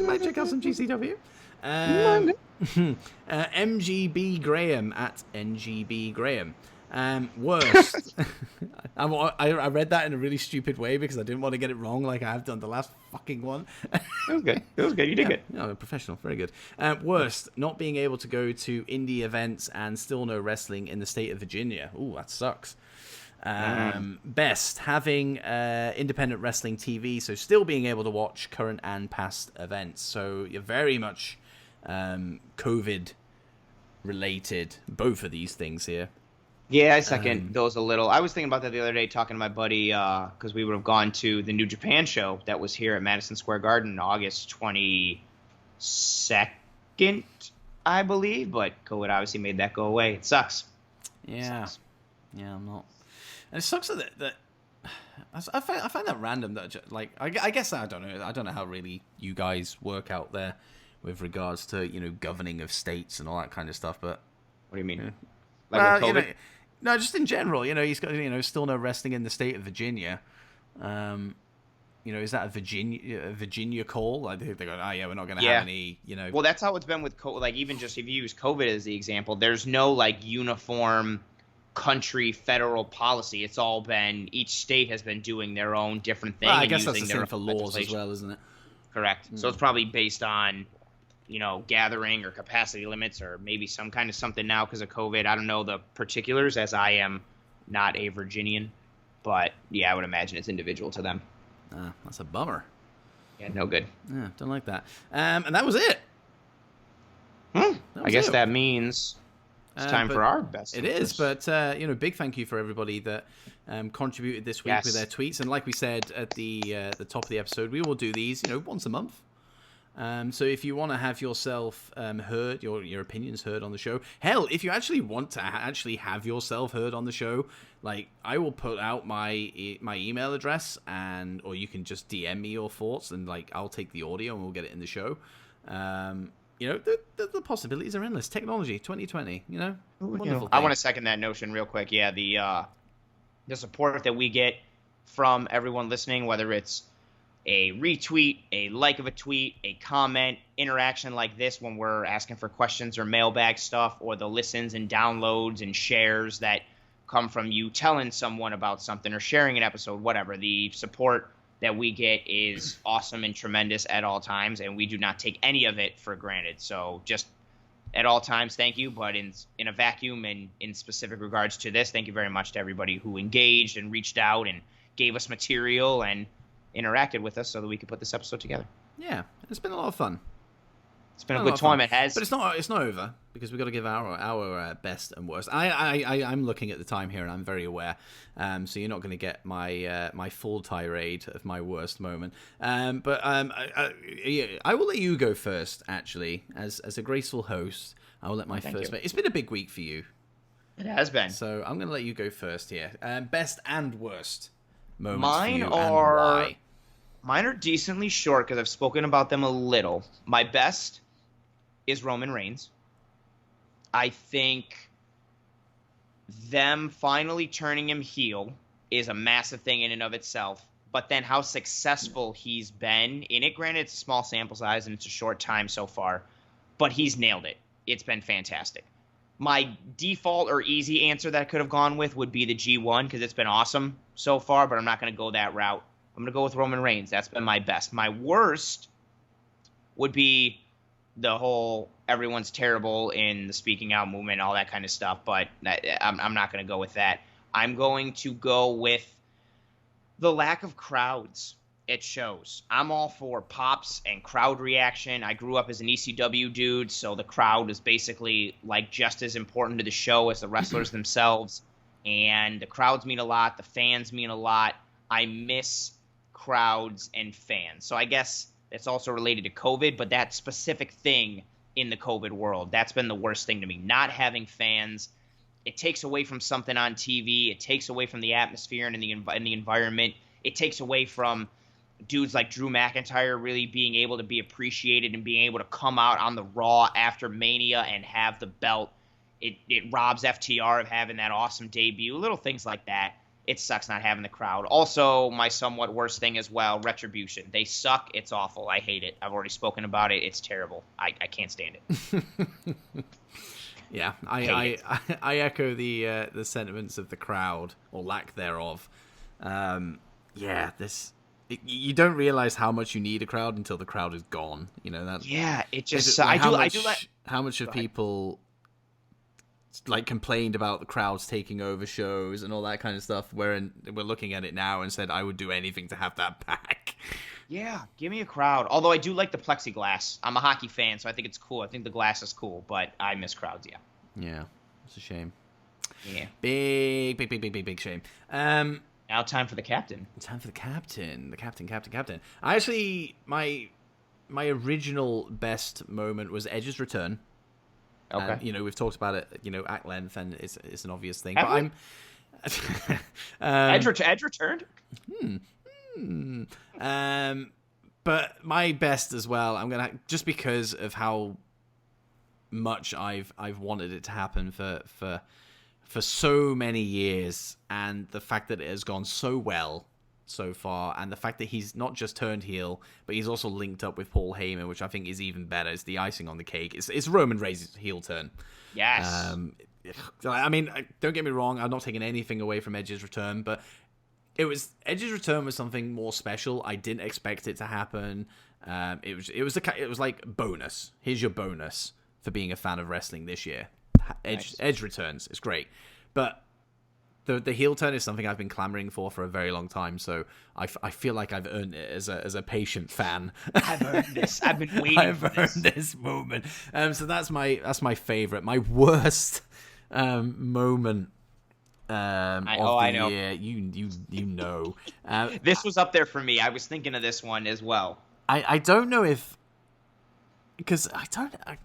might check out some GCW. MGB Graham at NGB Graham. Worst. I read that in a really stupid way because I didn't want to get it wrong, like I have done the last fucking one. It was good. It was good. You did good. No, professional. Very good. Worst, not being able to go to indie events and still no wrestling in the state of Virginia. Ooh, that sucks. Best, having independent wrestling TV, so still being able to watch current and past events. So you're very much COVID related, both of these things here. Yeah, I second those a little. I was thinking about that the other day, talking to my buddy, because we would have gone to the New Japan show that was here at Madison Square Garden August 22nd, I believe, but COVID obviously made that go away. It sucks. Yeah. It sucks. Yeah, I'm not. And it sucks that I find that random that, like, I guess I don't know how really you guys work out there with regards to, you know, governing of states and all that kind of stuff, but what do you mean? Yeah. Like with COVID? You know, no, just in general, you know, he's got, you know, still no wrestling in the state of Virginia. You know, is that a Virginia call? Like they go, oh yeah, we're not going to have any, you know. Well, that's how it's been with COVID. Like, even just if you use COVID as the example, there's no like uniform country federal policy. It's all been, each state has been doing their own different thing. Well, I and guess using that's the same for laws as well, isn't it? Correct. So it's probably based on, you know, gathering or capacity limits, or maybe some kind of something now because of COVID. I don't know the particulars, as I am not a Virginian, but yeah, I would imagine it's individual to them. That's a bummer. Yeah, no good. Yeah, don't like that. And that was it. I guess that means it's time for our best. It is, but you know, big thank you for everybody that contributed this week with their tweets. And like we said at the top of the episode, we will do these, you know, once a month. So if you want to have yourself heard, your opinions heard on the show, hell, if you actually want to actually have yourself heard on the show, like, I will put out my email address, or you can just DM me your thoughts, and like I'll take the audio and we'll get it in the show. You know, the possibilities are endless. Technology, 2020. You know, wonderful. I want to second that notion real quick. Yeah, the support that we get from everyone listening, whether it's a retweet, a like of a tweet, a comment, interaction like this when we're asking for questions or mailbag stuff, or the listens and downloads and shares that come from you telling someone about something or sharing an episode, whatever. The support that we get is awesome and tremendous at all times, and we do not take any of it for granted. So just at all times, thank you. But in a vacuum and in specific regards to this, thank you very much to everybody who engaged and reached out and gave us material and interacted with us so that we could put this episode together. Yeah, it's been a lot of fun. It's been a good time. It has, but it's not over, because we've got to give our best and worst. I'm looking at the time here and I'm very aware. So you're not going to get my full tirade of my worst moment. But I will let you go first. Actually, as a graceful host, I will let my first. It's been a big week for you. It has been. So I'm going to let you go first here. Best and worst moments. Mine for you, and why. Mine are decently short because I've spoken about them a little. My best is Roman Reigns. I think them finally turning him heel is a massive thing in and of itself. But then how successful he's been in it. Granted, it's a small sample size and it's a short time so far, but he's nailed it. It's been fantastic. My default or easy answer that I could have gone with would be the G1 because it's been awesome so far, but I'm not going to go that route. I'm going to go with Roman Reigns. That's been my best. My worst would be the whole everyone's terrible in the speaking out movement, all that kind of stuff, but I'm not going to go with that. I'm going to go with the lack of crowds at shows. I'm all for pops and crowd reaction. I grew up as an ECW dude, so the crowd is basically like just as important to the show as the wrestlers themselves. And the crowds mean a lot. The fans mean a lot. I miss crowds and fans. So I guess it's also related to COVID, but that specific thing in the COVID world, that's been the worst thing to me. Not having fans. It takes away from something on TV. It takes away from the atmosphere and in the environment. It takes away from dudes like Drew McIntyre really being able to be appreciated and being able to come out on the Raw after Mania and have the belt. It robs FTR of having that awesome debut. Little things like that. It sucks not having the crowd. Also, my somewhat worst thing as well, Retribution. They suck. It's awful. I hate it. I've already spoken about it. It's terrible. I can't stand it. Yeah, I echo the sentiments of the crowd, or lack thereof. You don't realize how much you need a crowd until the crowd is gone. You know that. Yeah, it just. How much of people like complained about the crowds taking over shows and all that kind of stuff? We're looking at it now and said I would do anything to have that back. Yeah, give me a crowd. Although I do like the plexiglass. I'm a hockey fan, so I think it's cool. I think the glass is cool, but I miss crowds, yeah. Yeah, it's a shame. Yeah. Big shame. Now time for the captain. Time for the captain. The captain. I actually, my original best moment was Edge's return. Okay. We've talked about it, at length, and it's an obvious thing. Have but Edge returned? But my best as well, I'm gonna, just because of how much I've wanted it to happen for so many years, and the fact that it has gone so well so far, and the fact that he's not just turned heel, but he's also linked up with Paul Heyman, which I think is even better. It's the icing on the cake. It's Roman Reigns' heel turn. Yes. I mean, don't get me wrong, I'm not taking anything away from Edge's return, but Edge's return was something more special. I didn't expect it to happen. It was like bonus. Here's your bonus for being a fan of wrestling this year. Edge returns. It's great, but the heel turn is something I've been clamoring for a very long time. So I feel like I've earned it as a patient fan. I've earned this. I've been waiting. I've earned this moment. So that's my favorite. My worst moment. I know. Year, you know. This was up there for me. I was thinking of this one as well. I don't know if, because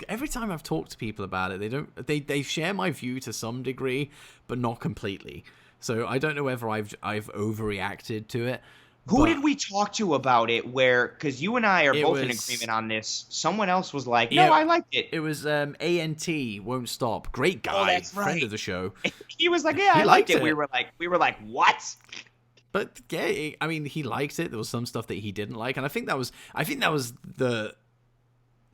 every time I've talked to people about it, they share my view to some degree, but not completely. So I don't know whether I've overreacted to it. Who did we talk to about it? Because you and I are both in agreement on this. Someone else was like, "No, I liked it." It was ANT Won't Stop. Great guy, that's right. Friend of the show. He was like, "Yeah, I liked it." We were like, "What?" But yeah, I mean, he liked it. There was some stuff that he didn't like, and I think that was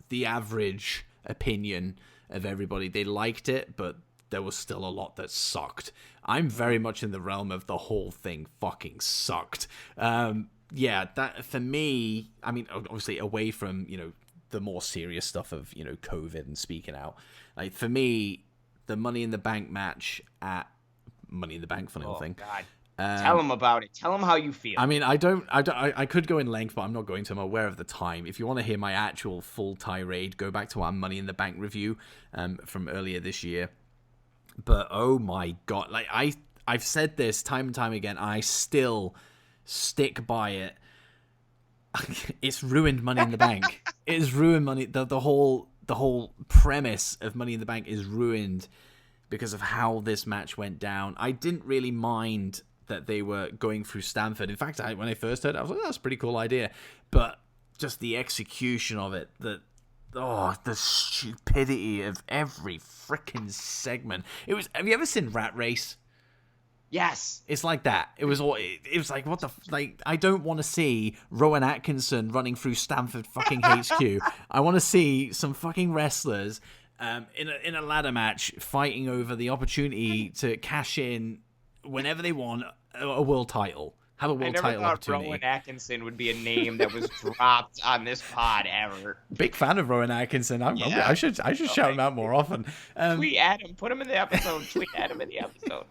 the average opinion of everybody. They liked it, but there was still a lot that sucked. I'm very much in the realm of the whole thing fucking sucked. That for me, I mean, obviously away from, the more serious stuff of, COVID and speaking out. Like for me, the Money in the Bank match at Money in the Bank, funny little thing. God. Tell them about it. Tell them how you feel. I mean, I could go in length, but I'm not going to. I'm aware of the time. If you want to hear my actual full tirade, go back to our Money in the Bank review from earlier this year. But oh my god, like I've said this time and time again, I still stick by it. It's ruined Money in the Bank. It has ruined Money. The whole premise of Money in the Bank is ruined because of how this match went down. I didn't really mind that they were going through Stamford. In fact, when I first heard it, I was like, that's a pretty cool idea. But just the execution of it, the stupidity of every freaking segment. Have you ever seen Rat Race? Yes. It's like that. It was like, what the, like, I don't want to see Rowan Atkinson running through Stamford fucking HQ. I want to see some fucking wrestlers in a ladder match, fighting over the opportunity to cash in whenever they want a world title. Have a world title opportunity. Rowan Atkinson would be a name that was dropped on this pod ever. Big fan of Rowan Atkinson. I should shout him out more often. Tweet at him. Put him in the episode. Tweet at him in the episode.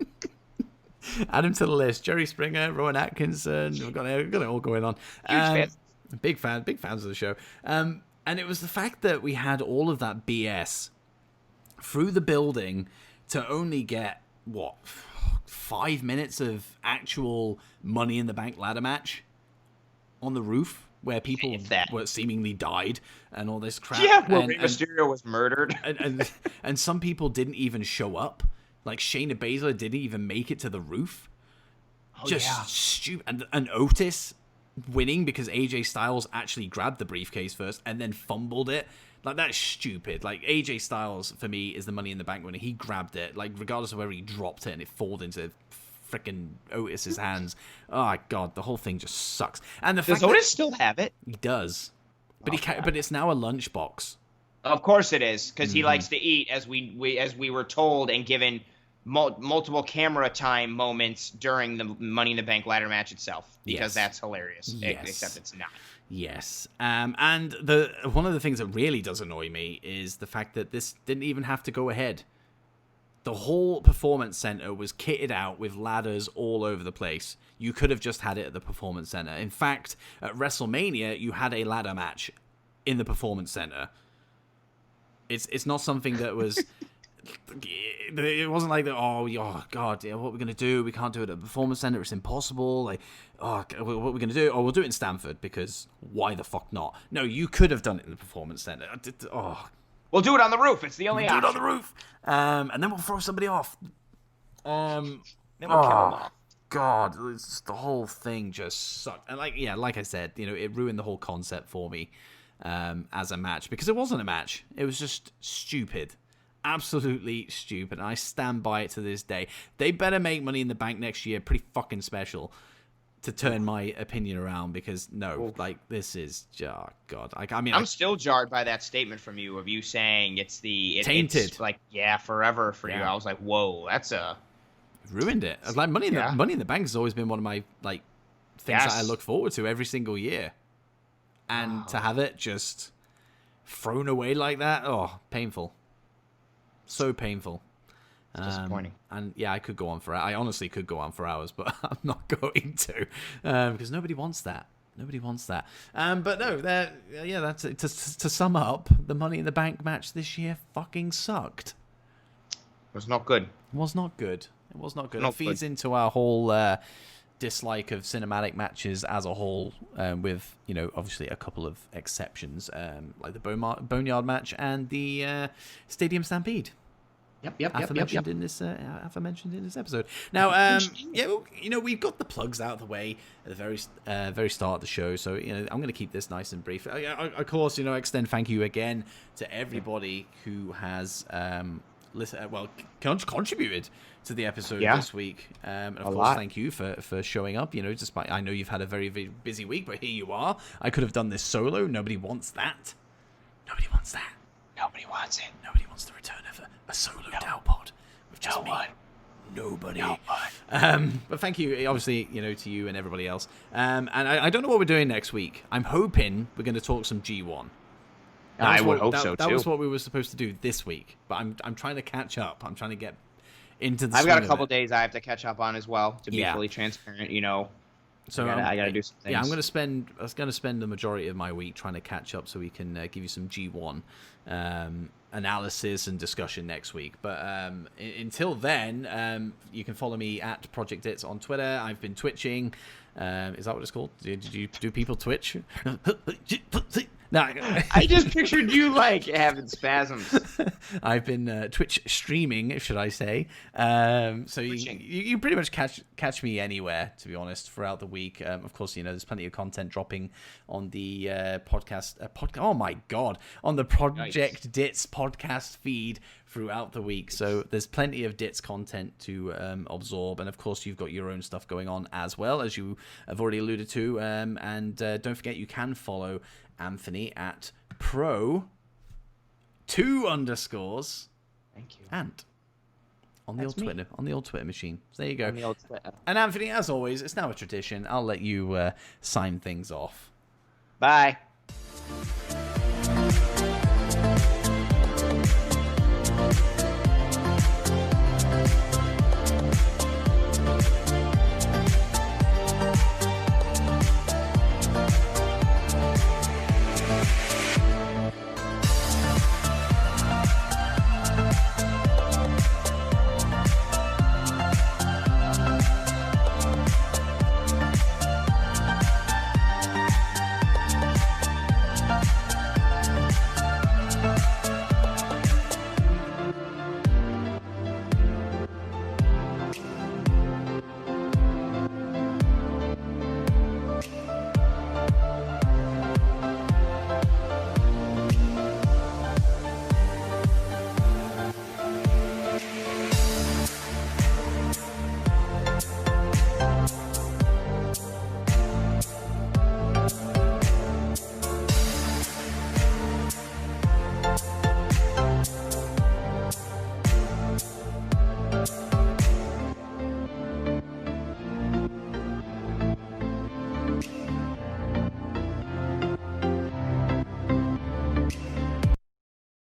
Add him to the list. Jerry Springer, Rowan Atkinson. We've got it all going on. Huge fans. Big fans of the show. And it was the fact that we had all of that BS through the building to only get, 5 minutes of actual Money in the Bank ladder match on the roof where people were seemingly died and all this crap. Yeah, where Rey Mysterio was murdered. And some people didn't even show up. Like Shayna Baszler didn't even make it to the roof. Stupid. And Otis winning because AJ Styles actually grabbed the briefcase first and then fumbled it. Like, that's stupid. Like, AJ Styles, for me, is the Money in the Bank winner. He grabbed it, like, regardless of where he dropped it, and it falls into freaking Otis's hands. Oh, God, the whole thing just sucks. And Does Otis still have it? He does. But but it's now a lunchbox. Of course it is, because he likes to eat, as we were told and given multiple camera time moments during the Money in the Bank ladder match itself, because that's hilarious. Yes. Except it's not. Yes. And one of the things that really does annoy me is the fact that this didn't even have to go ahead. The whole Performance Center was kitted out with ladders all over the place. You could have just had it at the Performance Center. In fact, at WrestleMania, you had a ladder match in the Performance Center. It's not something that was... It wasn't like that. Oh God, what we're gonna do? We can't do it at the Performance Center. It's impossible. Like, what we're gonna do? Oh, we'll do it in Stamford because why the fuck not? No, you could have done it in the Performance Center. We'll do it on the roof. It's the only option. Do it on the roof, and then we'll throw somebody off. Then we'll kill them off. God, the whole thing just sucked. And like I said, it ruined the whole concept for me as a match because it wasn't a match. It was just stupid. Absolutely stupid, and I stand by it to this day. They better make Money in the Bank next year pretty fucking special to turn my opinion around, because this is God. I'm still jarred by that statement from you of you saying it's tainted. It's forever for you. I was like, whoa, that's ruined it. Like Money in the Bank has always been one of my things that I look forward to every single year, and to have it just thrown away like that, painful. So painful. Disappointing. And I could go on I honestly could go on for hours, but I'm not going to, because nobody wants that. But no, that's it. To sum up, the Money in the Bank match this year fucking sucked. It was not good. It feeds into our whole dislike of cinematic matches as a whole, with obviously a couple of exceptions, like the Boneyard match and the Stadium Stampede. Yep. Aforementioned in this episode. Now, we've got the plugs out of the way at the very start of the show, so I'm going to keep this nice and brief. Of course, extend thank you again to everybody who has contributed to the episode this week, and of course thank you for showing up. Despite I know you've had a very, very busy week, but here you are. I could have done this solo. Nobody wants that. Nobody wants it. Nobody wants the return of a solo Dow pod with just me. Nobody. But thank you, obviously, to you and everybody else. And I don't know what we're doing next week. I'm hoping we're going to talk some G1. I would hope so too. That was what we were supposed to do this week, but I'm trying to catch up. I'm trying to get into the. I've got a couple days I have to catch up on as well to be fully transparent. So I gotta do some things. Yeah, I was going to spend the majority of my week trying to catch up so we can give you some G1 analysis and discussion next week. But until then, you can follow me at Project Dits on Twitter. I've been twitching. Is that what it's called? Do people twitch? No, I just pictured you having spasms. I've been Twitch streaming, should I say? So you pretty much catch me anywhere, to be honest, throughout the week. Of course, there's plenty of content dropping on the podcast. Oh my God, on the Project Dits podcast feed throughout the week. So there's plenty of Dits content to absorb, and of course you've got your own stuff going on as well, as you have already alluded to. And don't forget, you can follow Anthony at Pro 2 underscores. Thank you. And on the That's old Twitter machine. So there you go. On the old Twitter. And Anthony, as always, it's now a tradition. I'll let you sign things off. Bye.